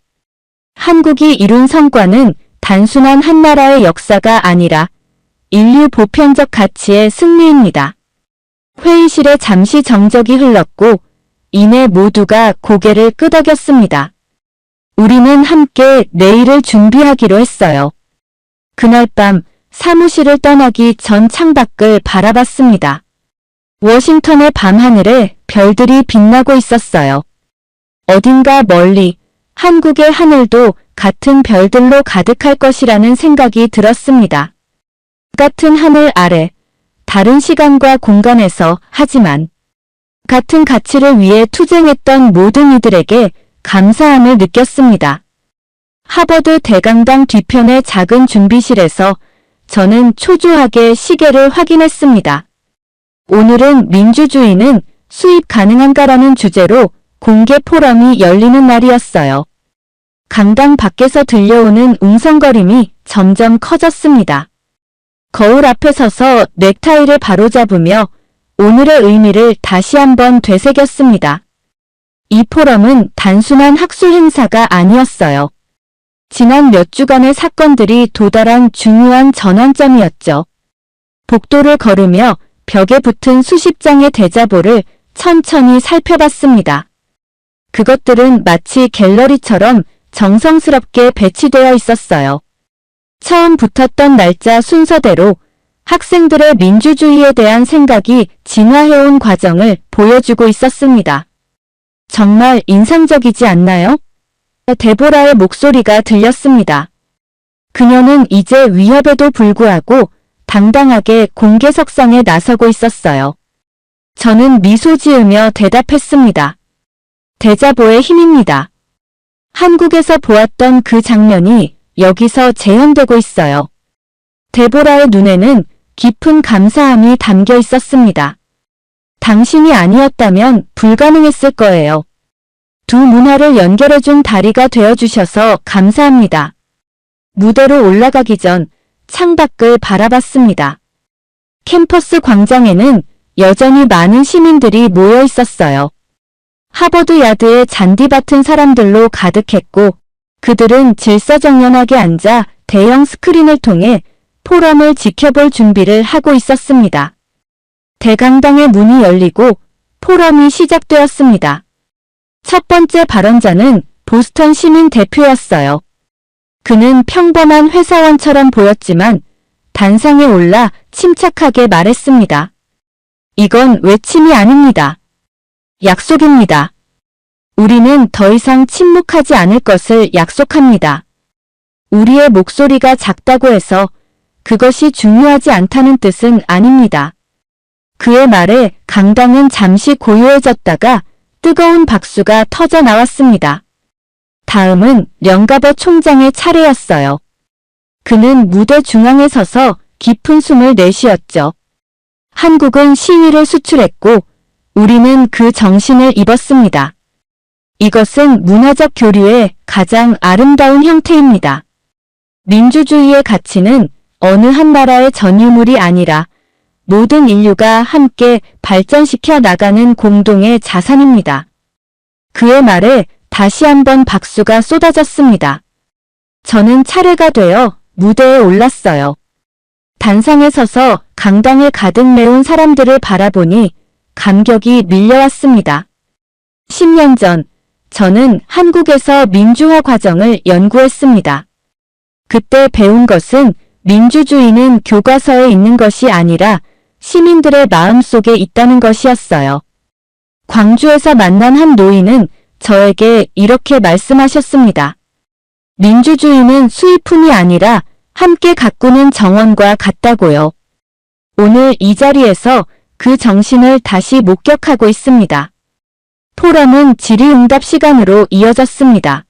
한국이 이룬 성과는 단순한 한 나라의 역사가 아니라 인류 보편적 가치의 승리입니다. 회의실에 잠시 정적이 흘렀고 이내 모두가 고개를 끄덕였습니다. 우리는 함께 내일을 준비하기로 했어요. 그날 밤 사무실을 떠나기 전 창밖을 바라봤습니다. 워싱턴의 밤하늘에 별들이 빛나고 있었어요. 어딘가 멀리 한국의 하늘도 같은 별들로 가득할 것이라는 생각이 들었습니다. 같은 하늘 아래, 다른 시간과 공간에서 하지만 같은 가치를 위해 투쟁했던 모든 이들에게 감사함을 느꼈습니다. 하버드 대강당 뒤편의 작은 준비실에서 저는 초조하게 시계를 확인했습니다. 오늘은 민주주의는 수입 가능한가라는 주제로 공개 포럼이 열리는 날이었어요. 강당 밖에서 들려오는 웅성거림이 점점 커졌습니다. 거울 앞에 서서 넥타이를 바로잡으며 오늘의 의미를 다시 한번 되새겼습니다. 이 포럼은 단순한 학술 행사가 아니었어요. 지난 몇 주간의 사건들이 도달한 중요한 전환점이었죠. 복도를 걸으며 벽에 붙은 수십 장의 대자보를 천천히 살펴봤습니다. 그것들은 마치 갤러리처럼 정성스럽게 배치되어 있었어요. 처음 붙었던 날짜 순서대로 학생들의 민주주의에 대한 생각이 진화해온 과정을 보여주고 있었습니다. 정말 인상적이지 않나요? 데보라의 목소리가 들렸습니다. 그녀는 이제 위협에도 불구하고 당당하게 공개석상에 나서고 있었어요. 저는 미소 지으며 대답했습니다. 대자보의 힘입니다. 한국에서 보았던 그 장면이 여기서 재현되고 있어요. 데보라의 눈에는 깊은 감사함이 담겨 있었습니다. 당신이 아니었다면 불가능했을 거예요. 두 문화를 연결해준 다리가 되어주셔서 감사합니다. 무대로 올라가기 전 창밖을 바라봤습니다. 캠퍼스 광장에는 여전히 많은 시민들이 모여 있었어요. 하버드 야드의 잔디밭은 사람들로 가득했고 그들은 질서정연하게 앉아 대형 스크린을 통해 포럼을 지켜볼 준비를 하고 있었습니다. 대강당의 문이 열리고 포럼이 시작되었습니다. 첫 번째 발언자는 보스턴 시민 대표였어요. 그는 평범한 회사원처럼 보였지만 단상에 올라 침착하게 말했습니다. 이건 외침이 아닙니다. 약속입니다. 우리는 더 이상 침묵하지 않을 것을 약속합니다. 우리의 목소리가 작다고 해서 그것이 중요하지 않다는 뜻은 아닙니다. 그의 말에 강당은 잠시 고요해졌다가 뜨거운 박수가 터져 나왔습니다. 다음은 령가버 총장의 차례였어요. 그는 무대 중앙에 서서 깊은 숨을 내쉬었죠. 한국은 시위를 수출했고 우리는 그 정신을 입었습니다. 이것은 문화적 교류의 가장 아름다운 형태입니다. 민주주의의 가치는 어느 한 나라의 전유물이 아니라 모든 인류가 함께 발전시켜 나가는 공동의 자산입니다. 그의 말에 다시 한번 박수가 쏟아졌습니다. 저는 차례가 되어 무대에 올랐어요. 단상에 서서 강당을 가득 메운 사람들을 바라보니 감격이 밀려왔습니다. 10년 전 저는 한국에서 민주화 과정을 연구했습니다. 그때 배운 것은 민주주의는 교과서에 있는 것이 아니라 시민들의 마음속에 있다는 것이었어요. 광주에서 만난 한 노인은 저에게 이렇게 말씀하셨습니다. 민주주의는 수입품이 아니라 함께 가꾸는 정원과 같다고요. 오늘 이 자리에서 그 정신을 다시 목격하고 있습니다. 포럼은 질의응답 시간으로 이어졌습니다.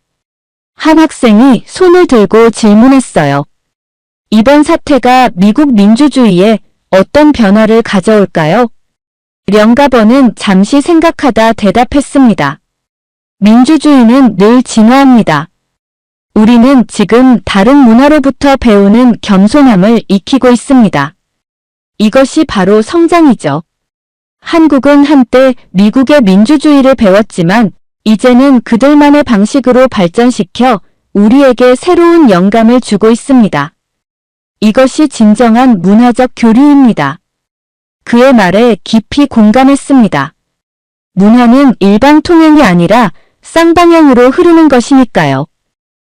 한 학생이 손을 들고 질문했어요. 이번 사태가 미국 민주주의에 어떤 변화를 가져올까요? 령가버는 잠시 생각하다 대답했습니다. 민주주의는 늘 진화합니다. 우리는 지금 다른 문화로부터 배우는 겸손함을 익히고 있습니다. 이것이 바로 성장이죠. 한국은 한때 미국의 민주주의를 배웠지만 이제는 그들만의 방식으로 발전시켜 우리에게 새로운 영감을 주고 있습니다. 이것이 진정한 문화적 교류입니다. 그의 말에 깊이 공감했습니다. 문화는 일방통행이 아니라 쌍방향으로 흐르는 것이니까요.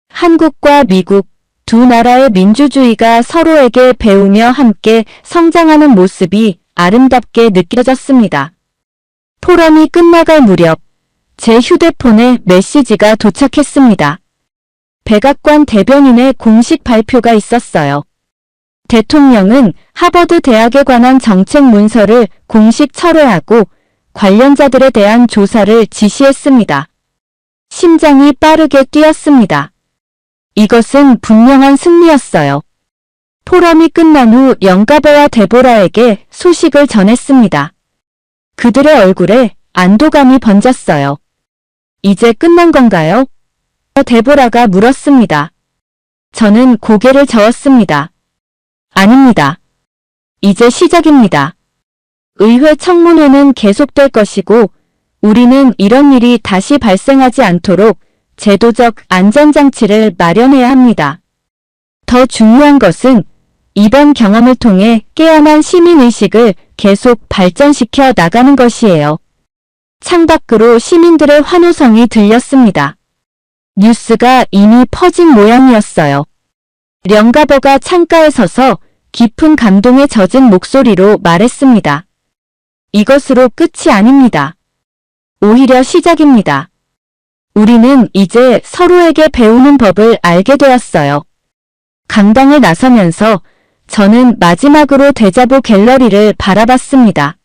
한국과 미국 두 나라의 민주주의가 서로에게 배우며 함께 성장하는 모습이 아름답게 느껴졌습니다. 포럼이 끝나갈 무렵 제 휴대폰에 메시지가 도착했습니다. 백악관 대변인의 공식 발표가 있었어요. 대통령은 하버드 대학에 관한 정책 문서를 공식 철회하고 관련자들에 대한 조사를 지시했습니다. 심장이 빠르게 뛰었습니다. 이것은 분명한 승리였어요. 포럼이 끝난 후 령가버와 데보라에게 소식을 전했습니다. 그들의 얼굴에 안도감이 번졌어요. 이제 끝난 건가요? 데보라가 물었습니다. 저는 고개를 저었습니다. 아닙니다. 이제 시작입니다. 의회 청문회는 계속될 것이고 우리는 이런 일이 다시 발생하지 않도록 제도적 안전장치를 마련해야 합니다. 더 중요한 것은 이번 경험을 통해 깨어난 시민의식을 계속 발전시켜 나가는 것이에요. 창밖으로 시민들의 환호성이 들렸습니다. 뉴스가 이미 퍼진 모양이었어요. 령가버가 창가에 서서 깊은 감동에 젖은 목소리로 말했습니다. 이것으로 끝이 아닙니다. 오히려 시작입니다. 우리는 이제 서로에게 배우는 법을 알게 되었어요. 강당을 나서면서 저는 마지막으로 데자보 갤러리를 바라봤습니다.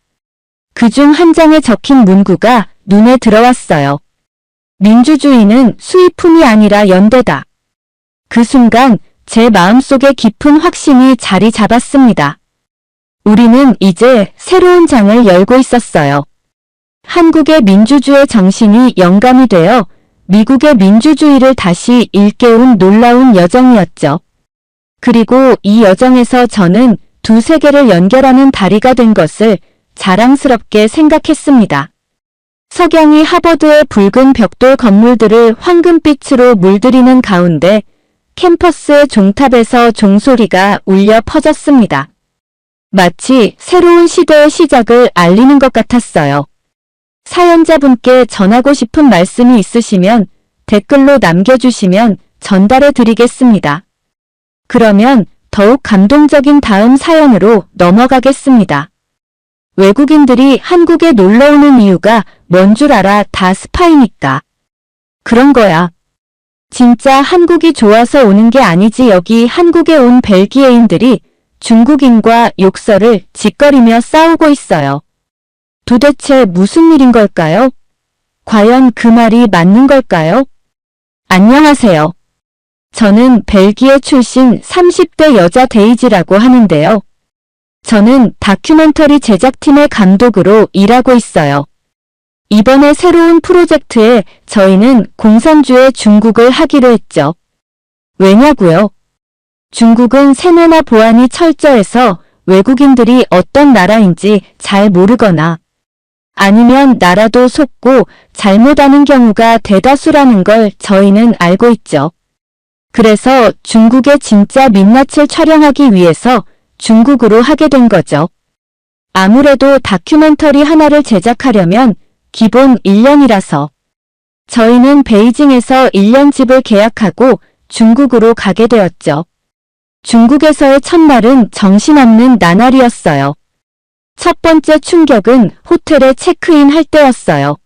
그중 한 장에 적힌 문구가 눈에 들어왔어요. 민주주의는 수입품이 아니라 연대다. 그 순간 제 마음속에 깊은 확신이 자리 잡았습니다. 우리는 이제 새로운 장을 열고 있었어요. 한국의 민주주의 정신이 영감이 되어 미국의 민주주의를 다시 일깨운 놀라운 여정이었죠. 그리고 이 여정에서 저는 두 세계를 연결하는 다리가 된 것을 자랑스럽게 생각했습니다. 석양이 하버드의 붉은 벽돌 건물들을 황금빛으로 물들이는 가운데 캠퍼스의 종탑에서 종소리가 울려 퍼졌습니다. 마치 새로운 시대의 시작을 알리는 것 같았어요. 사연자분께 전하고 싶은 말씀이 있으시면 댓글로 남겨주시면 전달해 드리겠습니다. 그러면 더욱 감동적인 다음 사연으로 넘어가겠습니다. 외국인들이 한국에 놀러 오는 이유가 뭔 줄 알아? 다 스파이니까. 그런 거야. 진짜 한국이 좋아서 오는 게 아니지. 여기 한국에 온 벨기에인들이 중국인과 욕설을 짓거리며 싸우고 있어요. 도대체 무슨 일인 걸까요? 과연 그 말이 맞는 걸까요? 안녕하세요. 저는 벨기에 출신 30대 여자 데이지라고 하는데요. 저는 다큐멘터리 제작팀의 감독으로 일하고 있어요. 이번에 새로운 프로젝트에 저희는 공산주의 중국을 하기로 했죠. 왜냐고요? 중국은 세뇌나 보안이 철저해서 외국인들이 어떤 나라인지 잘 모르거나 아니면 나라도 속고 잘못 아는 경우가 대다수라는 걸 저희는 알고 있죠. 그래서 중국의 진짜 민낯을 촬영하기 위해서 중국으로 하게 된 거죠. 아무래도 다큐멘터리 하나를 제작하려면 기본 1년이라서 저희는 베이징에서 1년 집을 계약하고 중국으로 가게 되었죠. 중국에서의 첫날은 정신없는 나날이었어요. 첫 번째 충격은 호텔에 체크인 할 때였어요.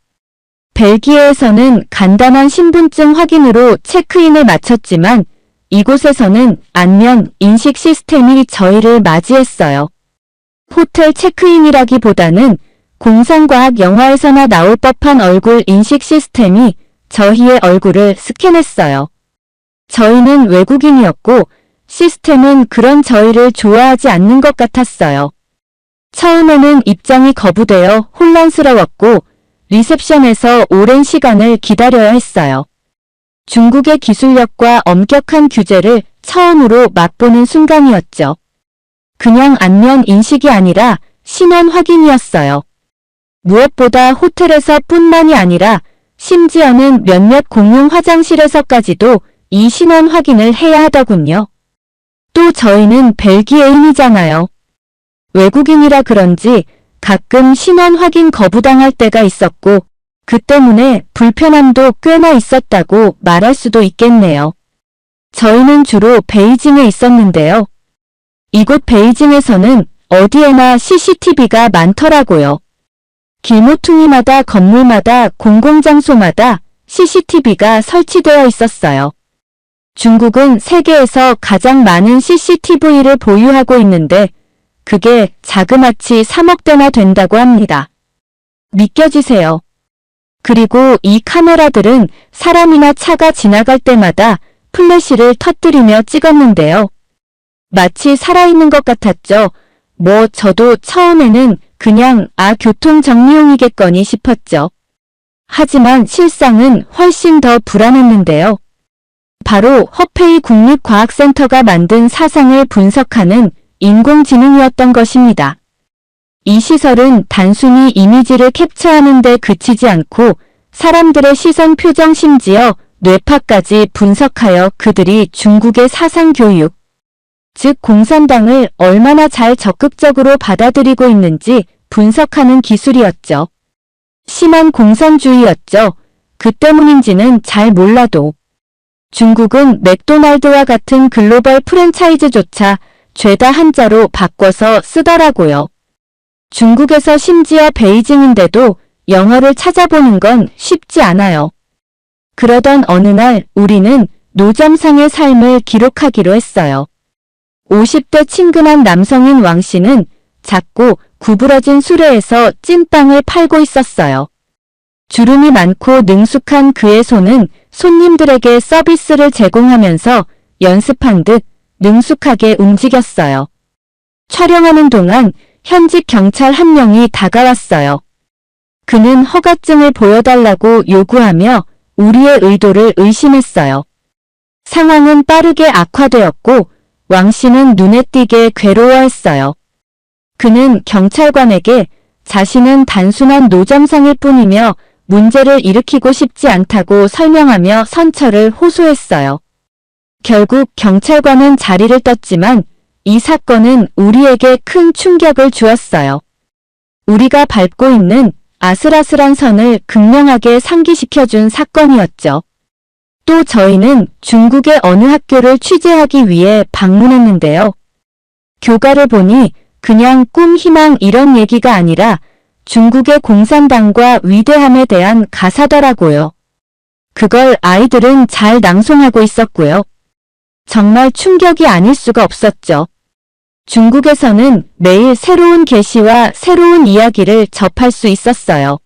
벨기에에서는 간단한 신분증 확인으로 체크인을 마쳤지만 이곳에서는 안면 인식 시스템이 저희를 맞이했어요. 호텔 체크인이라기보다는 공상과학 영화에서나 나올 법한 얼굴 인식 시스템이 저희의 얼굴을 스캔했어요. 저희는 외국인이었고 시스템은 그런 저희를 좋아하지 않는 것 같았어요. 처음에는 입장이 거부되어 혼란스러웠고 리셉션에서 오랜 시간을 기다려야 했어요. 중국의 기술력과 엄격한 규제를 처음으로 맛보는 순간이었죠. 그냥 안면 인식이 아니라 신원 확인이었어요. 무엇보다 호텔에서 뿐만이 아니라 심지어는 몇몇 공용 화장실에서까지도 이 신원 확인을 해야 하더군요. 또 저희는 벨기에인이잖아요. 외국인이라 그런지 가끔 신원 확인 거부당할 때가 있었고 그 때문에 불편함도 꽤나 있었다고 말할 수도 있겠네요. 저희는 주로 베이징에 있었는데요. 이곳 베이징에서는 어디에나 CCTV가 많더라고요. 길모퉁이마다 건물마다 공공장소마다 CCTV가 설치되어 있었어요. 중국은 세계에서 가장 많은 CCTV를 보유하고 있는데 그게 자그마치 3억 대나 된다고 합니다. 믿겨지세요? 그리고 이 카메라들은 사람이나 차가 지나갈 때마다 플래시를 터뜨리며 찍었는데요. 마치 살아있는 것 같았죠. 저도 처음에는 그냥 교통정리용이겠거니 싶었죠. 하지만 실상은 훨씬 더 불안했는데요. 바로 허페이 국립과학센터가 만든 사상을 분석하는 인공지능이었던 것입니다. 이 시설은 단순히 이미지를 캡처하는 데 그치지 않고 사람들의 시선, 표정, 심지어 뇌파까지 분석하여 그들이 중국의 사상교육, 즉 공산당을 얼마나 잘 적극적으로 받아들이고 있는지 분석하는 기술이었죠. 심한 공산주의였죠. 그 때문인지는 잘 몰라도 중국은 맥도날드와 같은 글로벌 프랜차이즈조차 죄다 한자로 바꿔서 쓰더라고요. 중국에서 심지어 베이징인데도 영어를 찾아보는 건 쉽지 않아요. 그러던 어느 날 우리는 노점상의 삶을 기록하기로 했어요. 50대 친근한 남성인 왕 씨는 작고 구부러진 수레에서 찐빵을 팔고 있었어요. 주름이 많고 능숙한 그의 손은 손님들에게 서비스를 제공하면서 연습한 듯 능숙하게 움직였어요. 촬영하는 동안 현직 경찰 한 명이 다가왔어요. 그는 허가증을 보여달라고 요구하며 우리의 의도를 의심했어요. 상황은 빠르게 악화되었고 왕 씨는 눈에 띄게 괴로워했어요. 그는 경찰관에게 자신은 단순한 노점상일 뿐이며 문제를 일으키고 싶지 않다고 설명하며 선처를 호소했어요. 결국 경찰관은 자리를 떴지만 이 사건은 우리에게 큰 충격을 주었어요. 우리가 밟고 있는 아슬아슬한 선을 극명하게 상기시켜준 사건이었죠. 또 저희는 중국의 어느 학교를 취재하기 위해 방문했는데요. 교가를 보니 그냥 꿈, 희망 이런 얘기가 아니라 중국의 공산당과 위대함에 대한 가사더라고요. 그걸 아이들은 잘 낭송하고 있었고요. 정말 충격이 아닐 수가 없었죠. 중국에서는 매일 새로운 계시와 새로운 이야기를 접할 수 있었어요.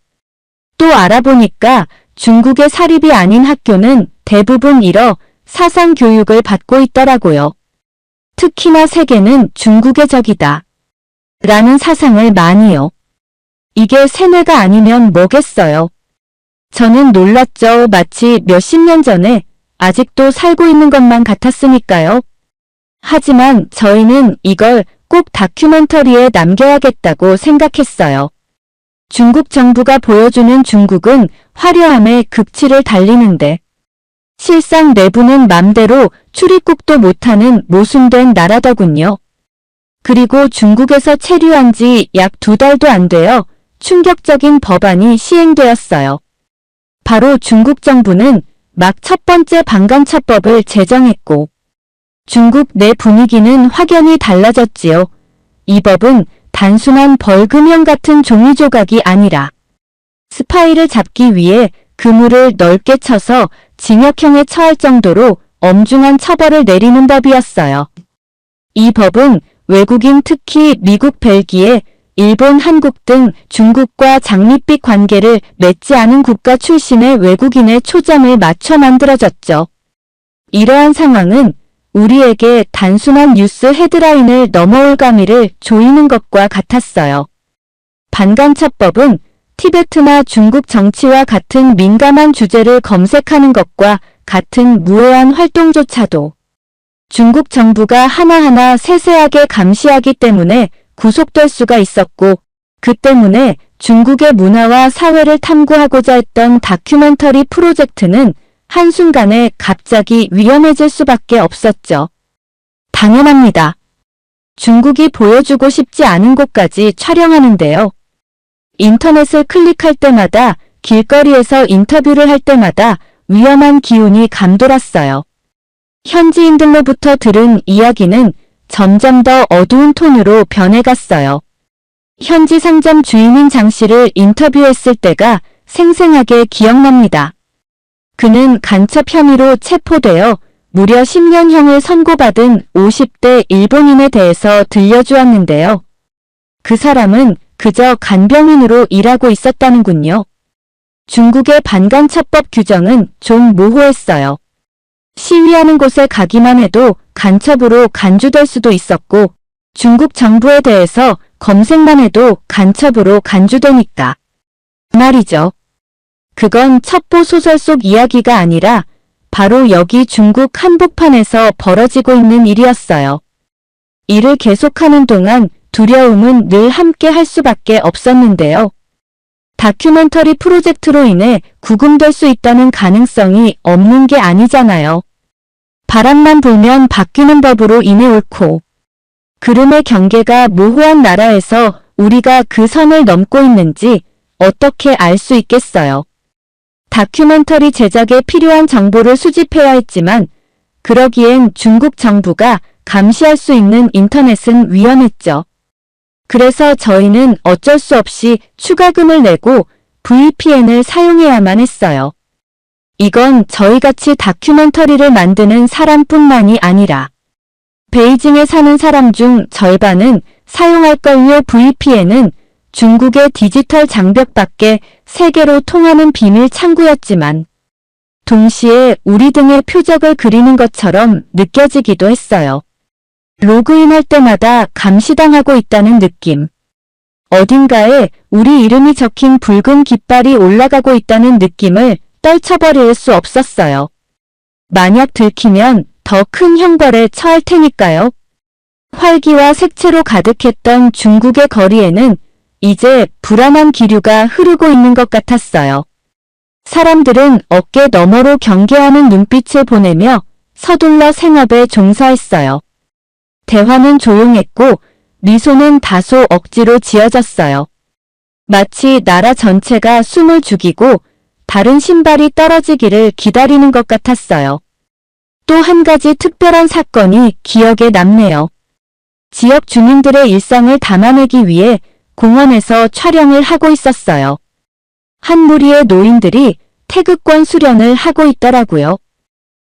또 알아보니까 중국의 사립이 아닌 학교는 대부분 이러 사상 교육을 받고 있더라고요. 특히나 세계는 중국의 적이다. 라는 사상을 많이요. 이게 세뇌가 아니면 뭐겠어요. 저는 놀랐죠. 마치 몇십 년 전에 아직도 살고 있는 것만 같았으니까요. 하지만 저희는 이걸 꼭 다큐멘터리에 남겨야겠다고 생각했어요. 중국 정부가 보여주는 중국은 화려함의 극치를 달리는데 실상 내부는 맘대로 출입국도 못하는 모순된 나라더군요. 그리고 중국에서 체류한 지 약 2달도 안 되어 충격적인 법안이 시행되었어요. 바로 중국 정부는 막 첫 번째 반간첩법을 제정했고 중국 내 분위기는 확연히 달라졌지요. 이 법은 단순한 벌금형 같은 종이 조각이 아니라 스파이를 잡기 위해 그물을 넓게 쳐서 징역형에 처할 정도로 엄중한 처벌을 내리는 법이었어요. 이 법은 외국인 특히 미국, 벨기에, 일본, 한국 등 중국과 장밋빛 관계를 맺지 않은 국가 출신의 외국인의 초점을 맞춰 만들어졌죠. 이러한 상황은 우리에게 단순한 뉴스 헤드라인을 넘어올 감히를 조이는 것과 같았어요. 반간첩법은 티베트나 중국 정치와 같은 민감한 주제를 검색하는 것과 같은 무해한 활동조차도 중국 정부가 하나하나 세세하게 감시하기 때문에 구속될 수가 있었고 그 때문에 중국의 문화와 사회를 탐구하고자 했던 다큐멘터리 프로젝트는 한순간에 갑자기 위험해질 수밖에 없었죠. 당연합니다. 중국이 보여주고 싶지 않은 곳까지 촬영하는데요. 인터넷을 클릭할 때마다 길거리에서 인터뷰를 할 때마다 위험한 기운이 감돌았어요. 현지인들로부터 들은 이야기는 점점 더 어두운 톤으로 변해갔어요. 현지 상점 주인인 장 씨를 인터뷰했을 때가 생생하게 기억납니다. 그는 간첩 혐의로 체포되어 무려 10년형을 선고받은 50대 일본인에 대해서 들려주었는데요. 그 사람은 그저 간병인으로 일하고 있었다는군요. 중국의 반간첩법 규정은 좀 모호했어요. 시위하는 곳에 가기만 해도 간첩으로 간주될 수도 있었고 중국 정부에 대해서 검색만 해도 간첩으로 간주되니까 말이죠. 그건 첩보 소설 속 이야기가 아니라 바로 여기 중국 한복판에서 벌어지고 있는 일이었어요. 일을 계속하는 동안 두려움은 늘 함께 할 수밖에 없었는데요. 다큐멘터리 프로젝트로 인해 구금될 수 있다는 가능성이 없는 게 아니잖아요. 바람만 불면 바뀌는 법으로 인해 옳고 그름의 경계가 모호한 나라에서 우리가 그 선을 넘고 있는지 어떻게 알 수 있겠어요. 다큐멘터리 제작에 필요한 정보를 수집해야 했지만 그러기엔 중국 정부가 감시할 수 있는 인터넷은 위험했죠. 그래서 저희는 어쩔 수 없이 추가금을 내고 VPN을 사용해야만 했어요. 이건 저희같이 다큐멘터리를 만드는 사람뿐만이 아니라 베이징에 사는 사람 중 절반은 사용할걸요. VPN은 중국의 디지털 장벽 밖에 세계로 통하는 비밀 창구였지만 동시에 우리 등의 표적을 그리는 것처럼 느껴지기도 했어요. 로그인할 때마다 감시당하고 있다는 느낌. 어딘가에 우리 이름이 적힌 붉은 깃발이 올라가고 있다는 느낌을 떨쳐버릴 수 없었어요. 만약 들키면 더 큰 형벌에 처할 테니까요. 활기와 색채로 가득했던 중국의 거리에는 이제 불안한 기류가 흐르고 있는 것 같았어요. 사람들은 어깨 너머로 경계하는 눈빛을 보내며 서둘러 생업에 종사했어요. 대화는 조용했고 미소는 다소 억지로 지어졌어요. 마치 나라 전체가 숨을 죽이고 다른 신발이 떨어지기를 기다리는 것 같았어요. 또 한 가지 특별한 사건이 기억에 남네요. 지역 주민들의 일상을 담아내기 위해 공원에서 촬영을 하고 있었어요. 한 무리의 노인들이 태극권 수련을 하고 있더라고요.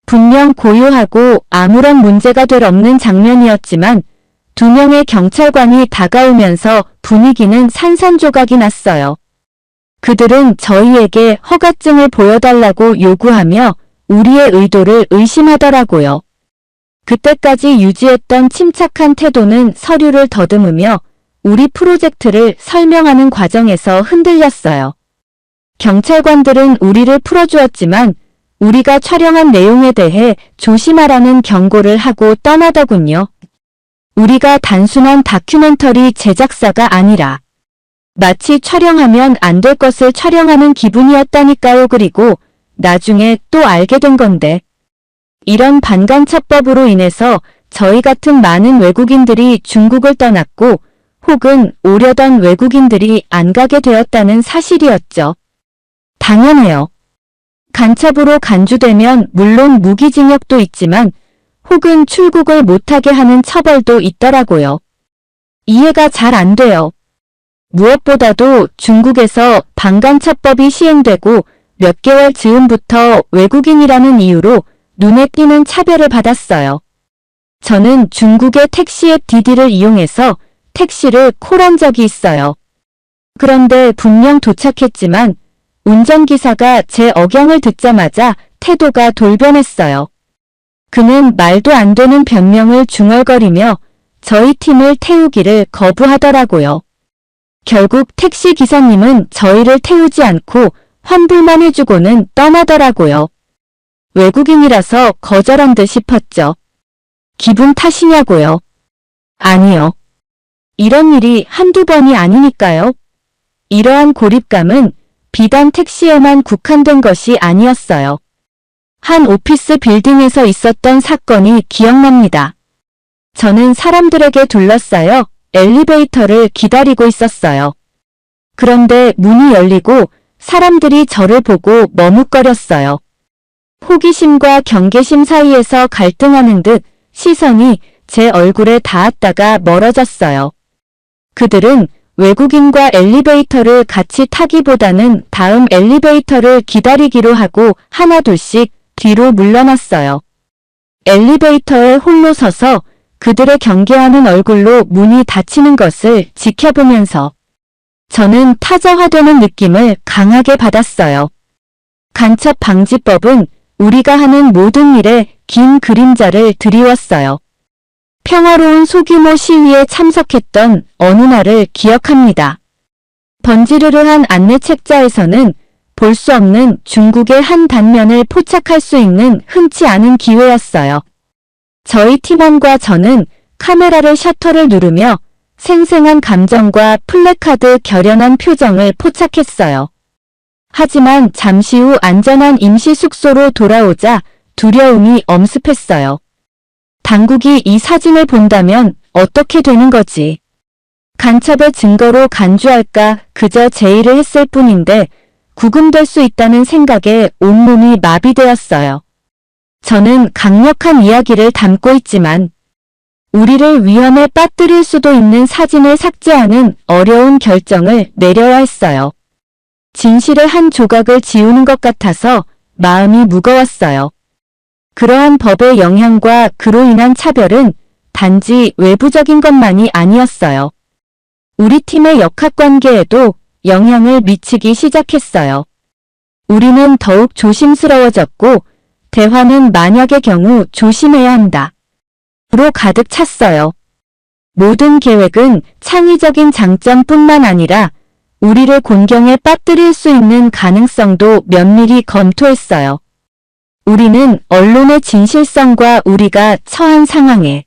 분명 고요하고 아무런 문제가 될 없는 장면이었지만 2명의 경찰관이 다가오면서 분위기는 산산조각이 났어요. 그들은 저희에게 허가증을 보여달라고 요구하며 우리의 의도를 의심하더라고요. 그때까지 유지했던 침착한 태도는 서류를 더듬으며 우리 프로젝트를 설명하는 과정에서 흔들렸어요. 경찰관들은 우리를 풀어주었지만 우리가 촬영한 내용에 대해 조심하라는 경고를 하고 떠나더군요. 우리가 단순한 다큐멘터리 제작사가 아니라 마치 촬영하면 안 될 것을 촬영하는 기분이었다니까요. 그리고 나중에 또 알게 된 건데 이런 반간첩법으로 인해서 저희 같은 많은 외국인들이 중국을 떠났고 혹은 오려던 외국인들이 안 가게 되었다는 사실이었죠. 당연해요. 간첩으로 간주되면 물론 무기징역도 있지만 혹은 출국을 못하게 하는 처벌도 있더라고요. 이해가 잘 안 돼요. 무엇보다도 중국에서 반간첩법이 시행되고 몇 개월 즈음부터 외국인이라는 이유로 눈에 띄는 차별을 받았어요. 저는 중국의 택시 앱 디디를 이용해서 택시를 콜한 적이 있어요. 그런데 분명 도착했지만 운전기사가 제 억양을 듣자마자 태도가 돌변했어요. 그는 말도 안 되는 변명을 중얼거리며 저희 팀을 태우기를 거부하더라고요. 결국 택시 기사님은 저희를 태우지 않고 환불만 해주고는 떠나더라고요. 외국인이라서 거절한 듯 싶었죠. 기분 탓이냐고요? 아니요. 이런 일이 한두 번이 아니니까요. 이러한 고립감은 비단 택시에만 국한된 것이 아니었어요. 한 오피스 빌딩에서 있었던 사건이 기억납니다. 저는 사람들에게 둘러싸여 엘리베이터를 기다리고 있었어요. 그런데 문이 열리고 사람들이 저를 보고 머뭇거렸어요. 호기심과 경계심 사이에서 갈등하는 듯 시선이 제 얼굴에 닿았다가 멀어졌어요. 그들은 외국인과 엘리베이터를 같이 타기보다는 다음 엘리베이터를 기다리기로 하고 하나둘씩 뒤로 물러났어요. 엘리베이터에 홀로 서서 그들의 경계하는 얼굴로 문이 닫히는 것을 지켜보면서 저는 타자화되는 느낌을 강하게 받았어요. 간첩 방지법은 우리가 하는 모든 일에 긴 그림자를 드리웠어요. 평화로운 소규모 시위에 참석했던 어느 날을 기억합니다. 번지르르한 안내 책자에서는 볼 수 없는 중국의 한 단면을 포착할 수 있는 흔치 않은 기회였어요. 저희 팀원과 저는 카메라를 셔터를 누르며 생생한 감정과 플래카드 결연한 표정을 포착했어요. 하지만 잠시 후 안전한 임시 숙소로 돌아오자 두려움이 엄습했어요. 당국이 이 사진을 본다면 어떻게 되는 거지? 간첩의 증거로 간주할까 그저 제의를 했을 뿐인데 구금될 수 있다는 생각에 온몸이 마비되었어요. 저는 강력한 이야기를 담고 있지만 우리를 위험에 빠뜨릴 수도 있는 사진을 삭제하는 어려운 결정을 내려야 했어요. 진실의 한 조각을 지우는 것 같아서 마음이 무거웠어요. 그러한 법의 영향과 그로 인한 차별은 단지 외부적인 것만이 아니었어요. 우리 팀의 역학관계에도 영향을 미치기 시작했어요. 우리는 더욱 조심스러워졌고 대화는 만약의 경우 조심해야 한다. 로 가득 찼어요. 모든 계획은 창의적인 장점뿐만 아니라 우리를 곤경에 빠뜨릴 수 있는 가능성도 면밀히 검토했어요. 우리는 언론의 진실성과 우리가 처한 상황에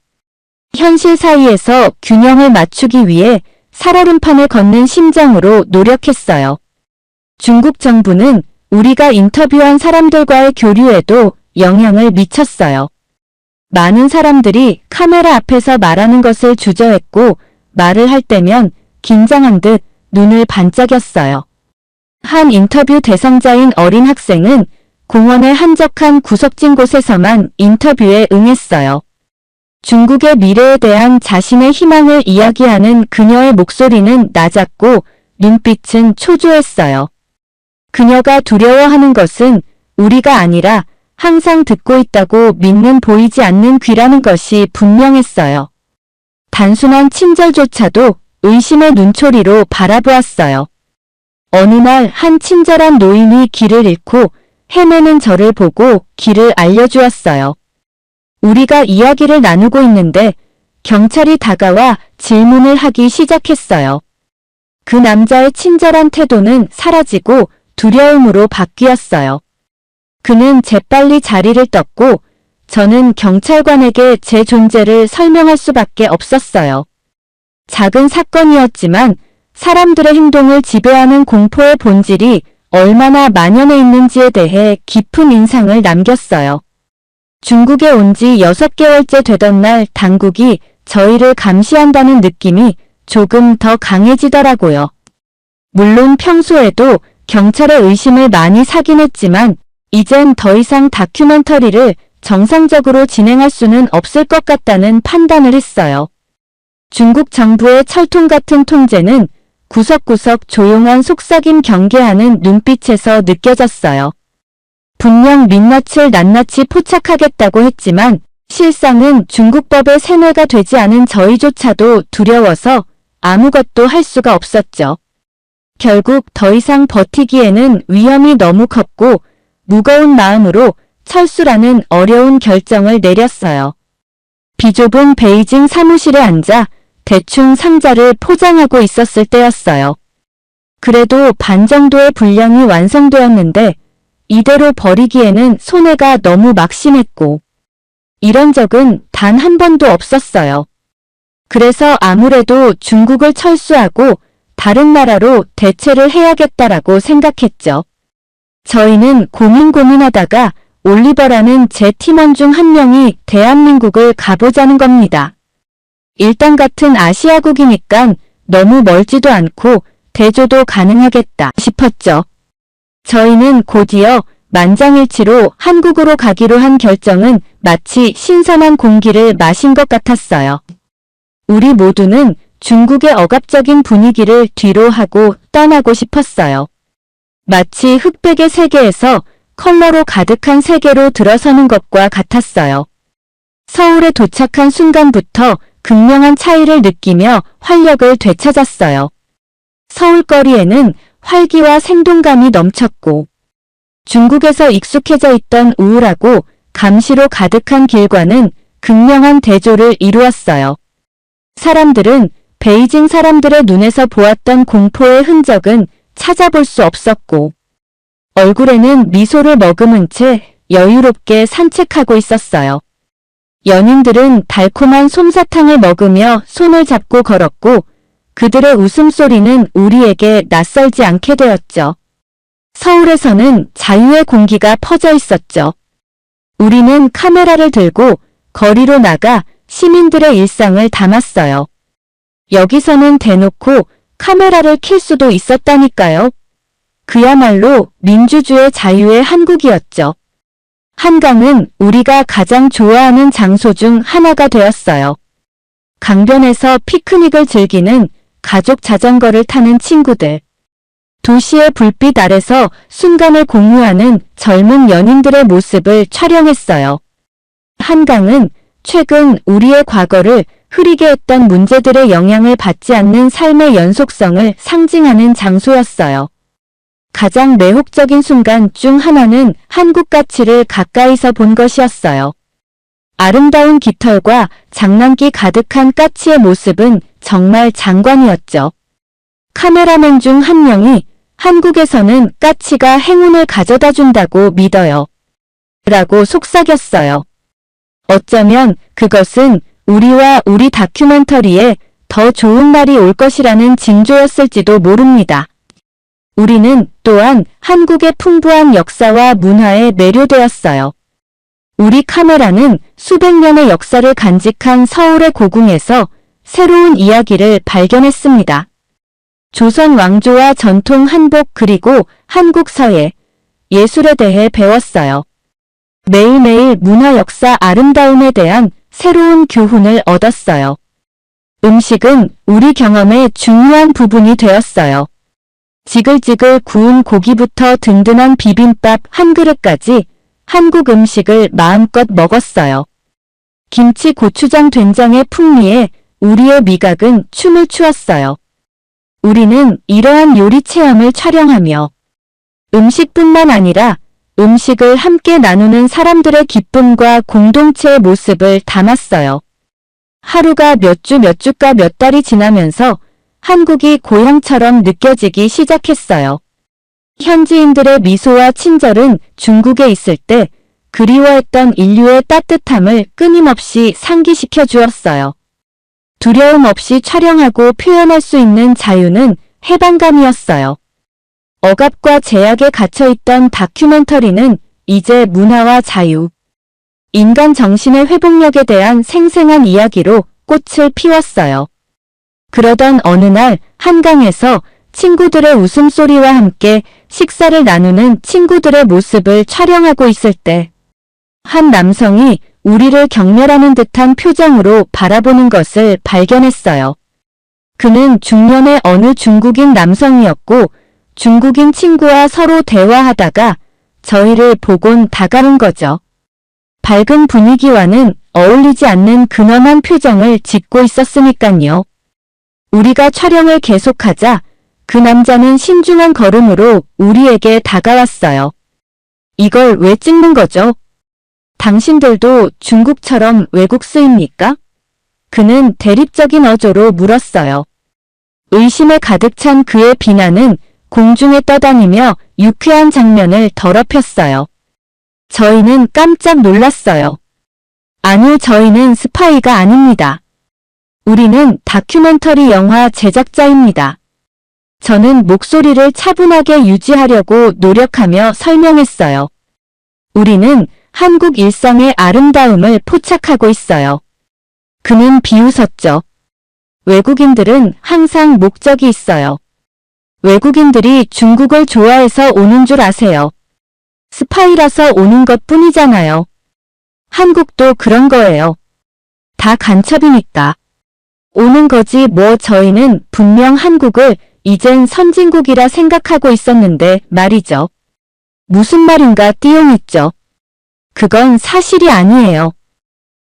현실 사이에서 균형을 맞추기 위해 살얼음판을 걷는 심정으로 노력했어요. 중국 정부는 우리가 인터뷰한 사람들과의 교류에도 영향을 미쳤어요. 많은 사람들이 카메라 앞에서 말하는 것을 주저했고 말을 할 때면 긴장한 듯 눈을 반짝였어요. 한 인터뷰 대상자인 어린 학생은 공원의 한적한 구석진 곳에서만 인터뷰에 응했어요. 중국의 미래에 대한 자신의 희망을 이야기하는 그녀의 목소리는 낮았고 눈빛은 초조했어요. 그녀가 두려워하는 것은 우리가 아니라 항상 듣고 있다고 믿는 보이지 않는 귀라는 것이 분명했어요. 단순한 친절조차도 의심의 눈초리로 바라보았어요. 어느 날 한 친절한 노인이 길을 잃고 헤매는 저를 보고 길을 알려주었어요. 우리가 이야기를 나누고 있는데 경찰이 다가와 질문을 하기 시작했어요. 그 남자의 친절한 태도는 사라지고 두려움으로 바뀌었어요. 그는 재빨리 자리를 떴고 저는 경찰관에게 제 존재를 설명할 수밖에 없었어요. 작은 사건이었지만 사람들의 행동을 지배하는 공포의 본질이 얼마나 만연해 있는지에 대해 깊은 인상을 남겼어요. 중국에 온 지 6개월째 되던 날 당국이 저희를 감시한다는 느낌이 조금 더 강해지더라고요. 물론 평소에도 경찰의 의심을 많이 사긴 했지만 이젠 더 이상 다큐멘터리를 정상적으로 진행할 수는 없을 것 같다는 판단을 했어요. 중국 정부의 철통 같은 통제는 구석구석 조용한 속삭임 경계하는 눈빛에서 느껴졌어요. 분명 민낯을 낱낱이 포착하겠다고 했지만 실상은 중국법의 세뇌가 되지 않은 저희조차도 두려워서 아무것도 할 수가 없었죠. 결국 더 이상 버티기에는 위험이 너무 컸고 무거운 마음으로 철수라는 어려운 결정을 내렸어요. 비좁은 베이징 사무실에 앉아 대충 상자를 포장하고 있었을 때였어요. 그래도 반 정도의 분량이 완성되었는데 이대로 버리기에는 손해가 너무 막심했고 이런 적은 단 한 번도 없었어요. 그래서 아무래도 중국을 철수하고 다른 나라로 대체를 해야겠다라고 생각했죠. 저희는 고민하다가 올리버라는 제 팀원 중 한 명이 대한민국을 가보자는 겁니다. 일단 같은 아시아국이니까 너무 멀지도 않고 대조도 가능하겠다 싶었죠. 저희는 곧이어 만장일치로 한국으로 가기로 한 결정은 마치 신선한 공기를 마신 것 같았어요. 우리 모두는 중국의 억압적인 분위기를 뒤로하고 떠나고 싶었어요. 마치 흑백의 세계에서 컬러로 가득한 세계로 들어서는 것과 같았어요. 서울에 도착한 순간부터 극명한 차이를 느끼며 활력을 되찾았어요. 서울거리에는 활기와 생동감이 넘쳤고 중국에서 익숙해져 있던 우울하고 감시로 가득한 길과는 극명한 대조를 이루었어요. 사람들은 베이징 사람들의 눈에서 보았던 공포의 흔적은 찾아볼 수 없었고 얼굴에는 미소를 머금은 채 여유롭게 산책하고 있었어요. 연인들은 달콤한 솜사탕을 먹으며 손을 잡고 걸었고 그들의 웃음소리는 우리에게 낯설지 않게 되었죠. 서울에서는 자유의 공기가 퍼져 있었죠. 우리는 카메라를 들고 거리로 나가 시민들의 일상을 담았어요. 여기서는 대놓고 카메라를 킬 수도 있었다니까요. 그야말로 민주주의 자유의 한국이었죠. 한강은 우리가 가장 좋아하는 장소 중 하나가 되었어요. 강변에서 피크닉을 즐기는 가족 자전거를 타는 친구들, 도시의 불빛 아래서 순간을 공유하는 젊은 연인들의 모습을 촬영했어요. 한강은 최근 우리의 과거를 흐리게 했던 문제들의 영향을 받지 않는 삶의 연속성을 상징하는 장소였어요. 가장 매혹적인 순간 중 하나는 한국 가치를 가까이서 본 것이었어요. 아름다운 깃털과 장난기 가득한 까치의 모습은 정말 장관이었죠. 카메라맨 중 한 명이 한국에서는 까치가 행운을 가져다 준다고 믿어요. 라고 속삭였어요. 어쩌면 그것은 우리와 우리 다큐멘터리에 더 좋은 날이 올 것이라는 징조였을지도 모릅니다. 우리는 또한 한국의 풍부한 역사와 문화에 매료되었어요. 우리 카메라는 수백 년의 역사를 간직한 서울의 고궁에서 새로운 이야기를 발견했습니다. 조선 왕조와 전통 한복 그리고 한국 서예, 예술에 대해 배웠어요. 매일매일 문화 역사 아름다움에 대한 새로운 교훈을 얻었어요. 음식은 우리 경험의 중요한 부분이 되었어요. 지글지글 구운 고기부터 든든한 비빔밥 한 그릇까지 한국 음식을 마음껏 먹었어요. 김치, 고추장, 된장의 풍미에 우리의 미각은 춤을 추었어요. 우리는 이러한 요리 체험을 촬영하며 음식뿐만 아니라 음식을 함께 나누는 사람들의 기쁨과 공동체의 모습을 담았어요. 하루가 몇 주가 몇 달이 지나면서 한국이 고향처럼 느껴지기 시작했어요. 현지인들의 미소와 친절은 중국에 있을 때 그리워했던 인류의 따뜻함을 끊임없이 상기시켜 주었어요. 두려움 없이 촬영하고 표현할 수 있는 자유는 해방감이었어요. 억압과 제약에 갇혀있던 다큐멘터리는 이제 문화와 자유, 인간 정신의 회복력에 대한 생생한 이야기로 꽃을 피웠어요. 그러던 어느 날 한강에서 친구들의 웃음소리와 함께 식사를 나누는 친구들의 모습을 촬영하고 있을 때 한 남성이 우리를 경멸하는 듯한 표정으로 바라보는 것을 발견했어요. 그는 중년의 어느 중국인 남성이었고 중국인 친구와 서로 대화하다가 저희를 보곤 다가온 거죠. 밝은 분위기와는 어울리지 않는 근엄한 표정을 짓고 있었으니깐요. 우리가 촬영을 계속하자 그 남자는 신중한 걸음으로 우리에게 다가왔어요. 이걸 왜 찍는 거죠? 당신들도 중국처럼 외국수입니까? 그는 대립적인 어조로 물었어요. 의심에 가득 찬 그의 비난은 공중에 떠다니며 유쾌한 장면을 더럽혔어요. 저희는 깜짝 놀랐어요. 아니요, 저희는 스파이가 아닙니다. 우리는 다큐멘터리 영화 제작자입니다. 저는 목소리를 차분하게 유지하려고 노력하며 설명했어요. 우리는 한국 일상의 아름다움을 포착하고 있어요. 그는 비웃었죠. 외국인들은 항상 목적이 있어요. 외국인들이 중국을 좋아해서 오는 줄 아세요. 스파이라서 오는 것 뿐이잖아요. 한국도 그런 거예요. 다 간첩이니까. 오는 거지 뭐. 저희는 분명 한국을 이젠 선진국이라 생각하고 있었는데 말이죠. 무슨 말인가 띠용했죠. 그건 사실이 아니에요.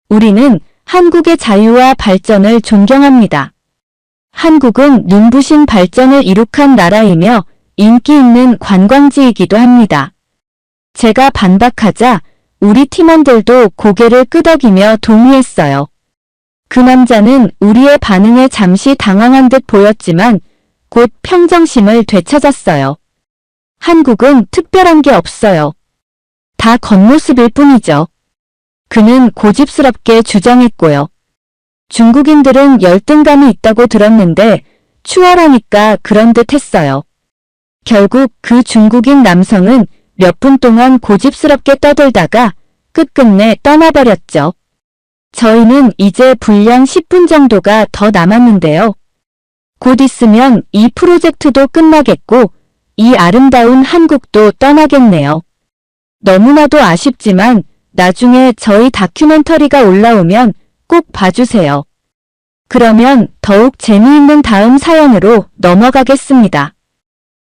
우리는 한국의 자유와 발전을 존경합니다. 한국은 눈부신 발전을 이룩한 나라이며 인기 있는 관광지이기도 합니다. 제가 반박하자 우리 팀원들도 고개를 끄덕이며 동의했어요. 그 남자는 우리의 반응에 잠시 당황한 듯 보였지만 곧 평정심을 되찾았어요. 한국은 특별한 게 없어요. 다 겉모습일 뿐이죠. 그는 고집스럽게 주장했고요. 중국인들은 열등감이 있다고 들었는데 추월하니까 그런 듯 했어요. 결국 그 중국인 남성은 몇 분 동안 고집스럽게 떠들다가 끝끝내 떠나버렸죠. 저희는 이제 분량 10분 정도가 더 남았는데요. 곧 있으면 이 프로젝트도 끝나겠고 이 아름다운 한국도 떠나겠네요. 너무나도 아쉽지만 나중에 저희 다큐멘터리가 올라오면 꼭 봐주세요. 그러면 더욱 재미있는 다음 사연으로 넘어가겠습니다.